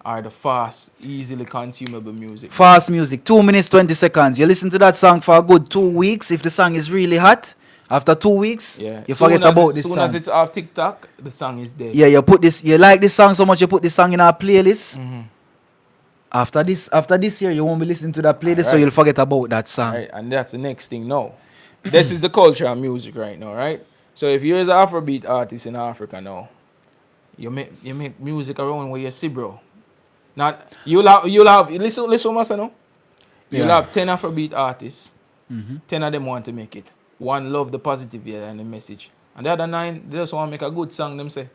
are the fast, easily consumable music. Fast music, 2 minutes 20 seconds. You listen to that song for a good 2 weeks. If the song is really hot, after 2 weeks, Yeah. you forget about this soon song. as it's off TikTok, the song is dead. Yeah, you like this song so much, you put this song in our playlist. Mhm. After this year, you won't be listening to that playlist, so Alright. you'll forget about that song. Right, and that's the next thing now. This is the culture of music right now, right? So if you're an Afrobeat artist in Africa now, you make music around where you see, bro. Not you'll have listen what I say now. You'll Yeah. have 10 Afrobeat artists. Mhm. 10 of them want to make it. One love the positivity and the message. And the other 9, they just want to make a good song, them say.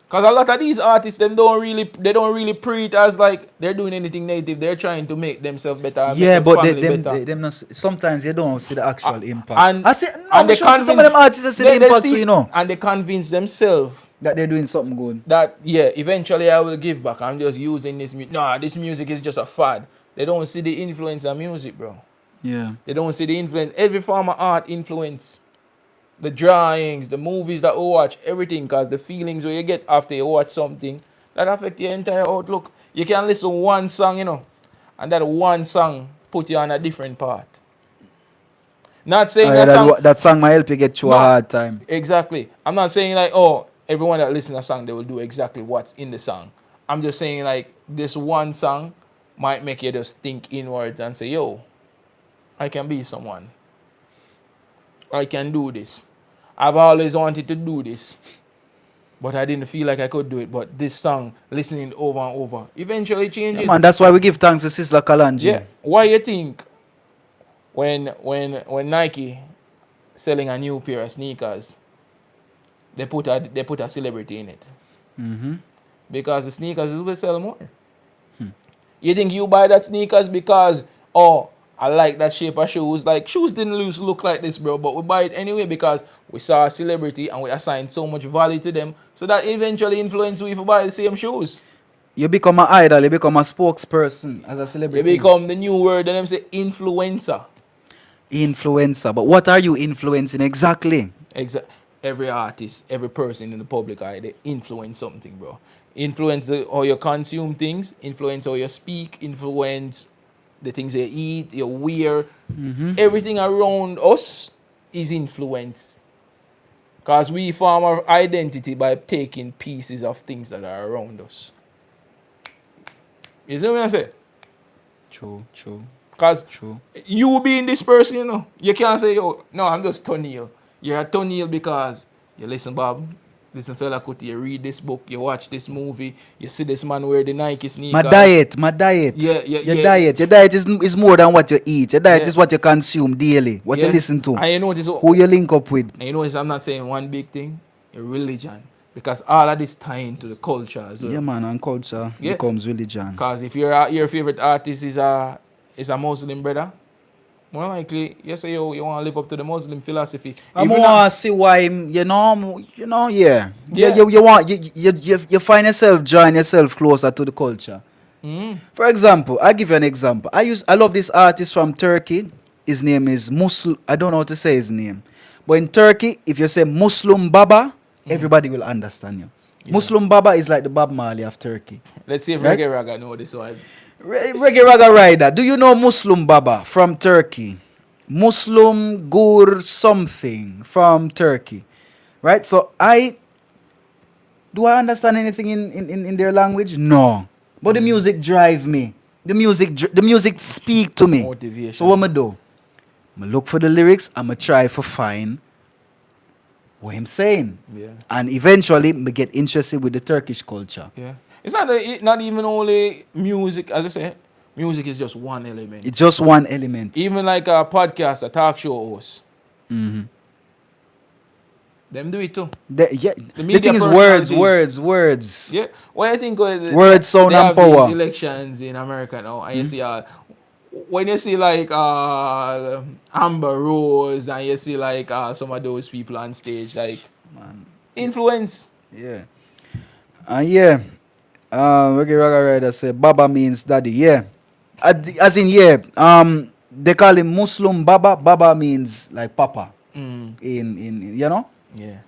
Because a lot of these artists, they don't really pre it as like they're doing anything negative. They're trying to make themselves better. And Yeah, make but their family better. them not, sometimes you don't see the actual impact. and- I see, no, and me they sure see some of convince- them artists that see the impact too, you know, And they convince themselves that they're doing something good. that, yeah, eventually I will give back. I'm just using this music. Nah, this music is just a fad. They don't see the influence of music, bro. Yeah. They don't see the influence. Every form of art influence. The drawings, the movies that we watch, everything, because the feelings where you get after you watch something, that affect your entire outlook. You can listen to one song, and that one song put you on a different path. Not saying Oh, yeah, that song... that song might help you get through No. a hard time. Exactly. I'm not saying like, oh, everyone that listens to a song, they will do exactly what's in the song. I'm just saying like, this one song might make you just think inwards and say, yo, I can be someone. I can do this. I've always wanted to do this, but I didn't feel like I could do it. But this song, listening over and over, eventually changes. Yeah, man, that's why we give thanks to Sister Kalanji. Yeah. Why you think when Nike selling a new pair of sneakers, they put a celebrity in it? Mm-hmm. Because the sneakers will sell more. You think you buy that sneakers because, oh, I like that shape of shoes. Like, shoes didn't look like this, bro. But we buy it anyway because we saw a celebrity and we assigned so much value to them. So that eventually influenced we to buy the same shoes. You become an idol, you become a spokesperson as a You celebrity. become the new word and them say influencer. Influencer. But what are you influencing exactly? Every artist, every person in the public eye, they influence something, bro. Influence how you consume things, influence how you speak, influence the things you eat, you wear. Everything around us is influence. Because we form our identity by taking pieces of things that are around us. You see what I say? True. Because True. you being this person, you can't say, yo, no, I'm just Tonil. You're a Tonil because you listen, Bob, listen, fella Kuti, you read this book, you watch this movie, you see this man wear the Nike sneakers. My diet. Yeah, Your diet is more than what you eat. Your diet Yeah. is what you consume daily, what you listen to, And you notice, who you link up with. and you notice I'm not saying one big thing, your religion. Because all of this tie into the culture as well. Yeah, man, and culture Yeah. becomes religion. Because if your favorite artist is a Muslim brother, more likely you say you want to live up to the Muslim philosophy. I Even want to see why, yeah. Yeah. You find yourself drawing yourself closer to the culture. For example, I'll give you an example. I love this artist from Turkey. His name is Muslim. I don't know how to say his name. But in Turkey, if you say Muslim Baba, everybody will understand you. Yeah. Muslim Baba is like the Bob Marley of Turkey. Let's see if Right? Reggae Raga know this one. Reggae Raga Rider. Do you know Muslim Baba from Turkey? Muslim Gur something from Turkey. Right? So do I understand anything in their language? No. But the music drive me. The music speak to me. Motivation. So what I do? I look for the lyrics. I'm going to try to find what I'm saying. Yeah. And eventually, I get interested with the Turkish culture. Yeah. It's not even only music, as I say, music is just one element. It's just one element. Even like a podcast, a talk show host. Mhm. Them do it too. The The thing media is personalities. words. Yeah. What I think Words, sound, they and have these power. elections in America now, and you see when you see like Amber Rose and you see like some of those people on stage, like Man. influence. Yeah. Yeah. Reggae Raga Rider say Baba means daddy. Yeah. As in yeah. They call him Muslim Baba. Baba means like Papa. Mm. In you know? Yeah.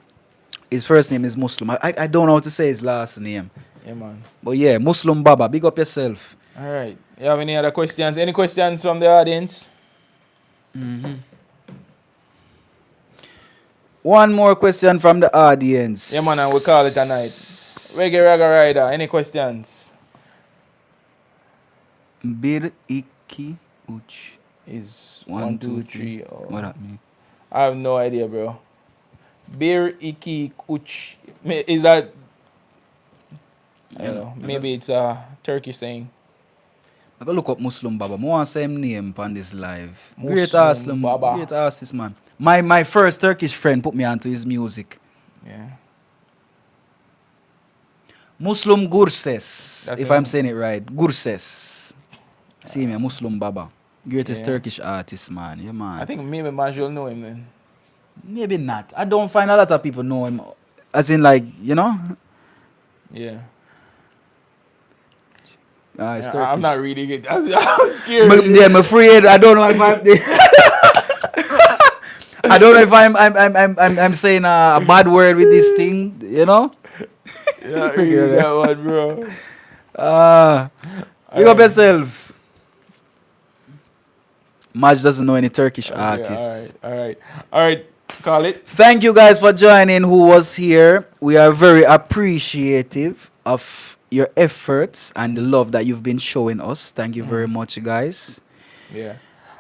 His first name is Muslim. I don't know how to say his last name. Yeah, man. But yeah, Muslim Baba. Big up yourself. All right. You have any other questions? Any questions from the audience? One more question from the audience. Yeah, man, and we call it a night. Reggae Raga Rider, any questions? Bir iki uch. Is One, 1, 2, two, 3. What that mean? I have no idea, bro. Bir iki kuch. Is that? I don't know. Maybe it's a Turkish saying. I go look up Muslim Baba. I want to say him name on this live. Great Muslim Muslim Baba. Great artist, man. My first Turkish friend put me onto his music. Yeah. Muslim Gurses, That's if him. I'm saying it right. Gurses. See me, Muslim Baba. Greatest Yeah. Turkish artist, man. Yeah, man. I think maybe Majul know him then. Maybe not. I don't find a lot of people know him. As in, like, you know? Yeah. It's Yeah, Turkish. I'm not reading it. I'm scared. Yeah, I'm afraid. I don't know if I'm. I don't know if I'm saying a bad word with this thing. You know. Yeah, read that one, bro. Pick up yourself. Maj doesn't know any Turkish artists. All right. Call it. Thank you guys for joining. Who was here? We are very appreciative of your efforts and the love that you've been showing us. Thank you very much, guys. Yeah.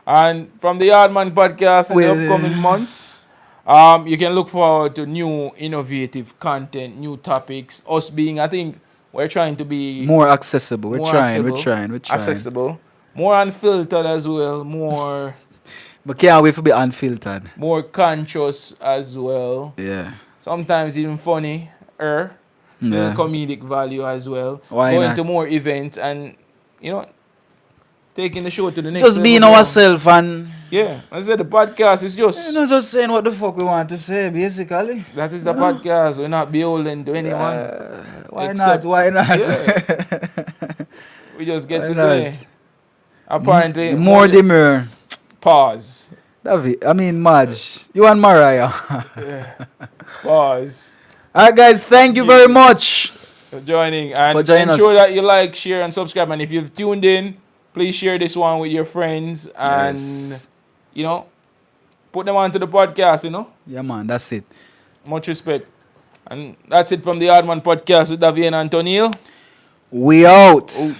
And from the Yaadman podcast in the Well, upcoming months, you can look forward to new innovative content, new topics. Us being, I think, we're trying to be More accessible. We're more trying. accessible, accessible, more unfiltered as well, more But can't wait for be unfiltered. more conscious as well. Yeah. Sometimes even funny, Yeah. comedic value as well. Why Going not? to more events and taking the show to the next Just level. being ourselves and Yeah, I said the podcast is just just saying what the fuck we want to say, basically. that is the podcast. We're not beholden to anyone. Why Except- not? Why not? Yeah. We just get Why to not? say. Apparently, More demure. pause. David, I mean, Madge. You and Mariah. Pause. Alright, guys, thank you very much. For joining and For joining ensure us. that you like, share, and subscribe. And if you've tuned in, please share this one with your friends and Yes. put them onto the podcast. Yeah, man, that's it. Much respect. And that's it from the Yaadman podcast with Davy and Antonil. We out. Out.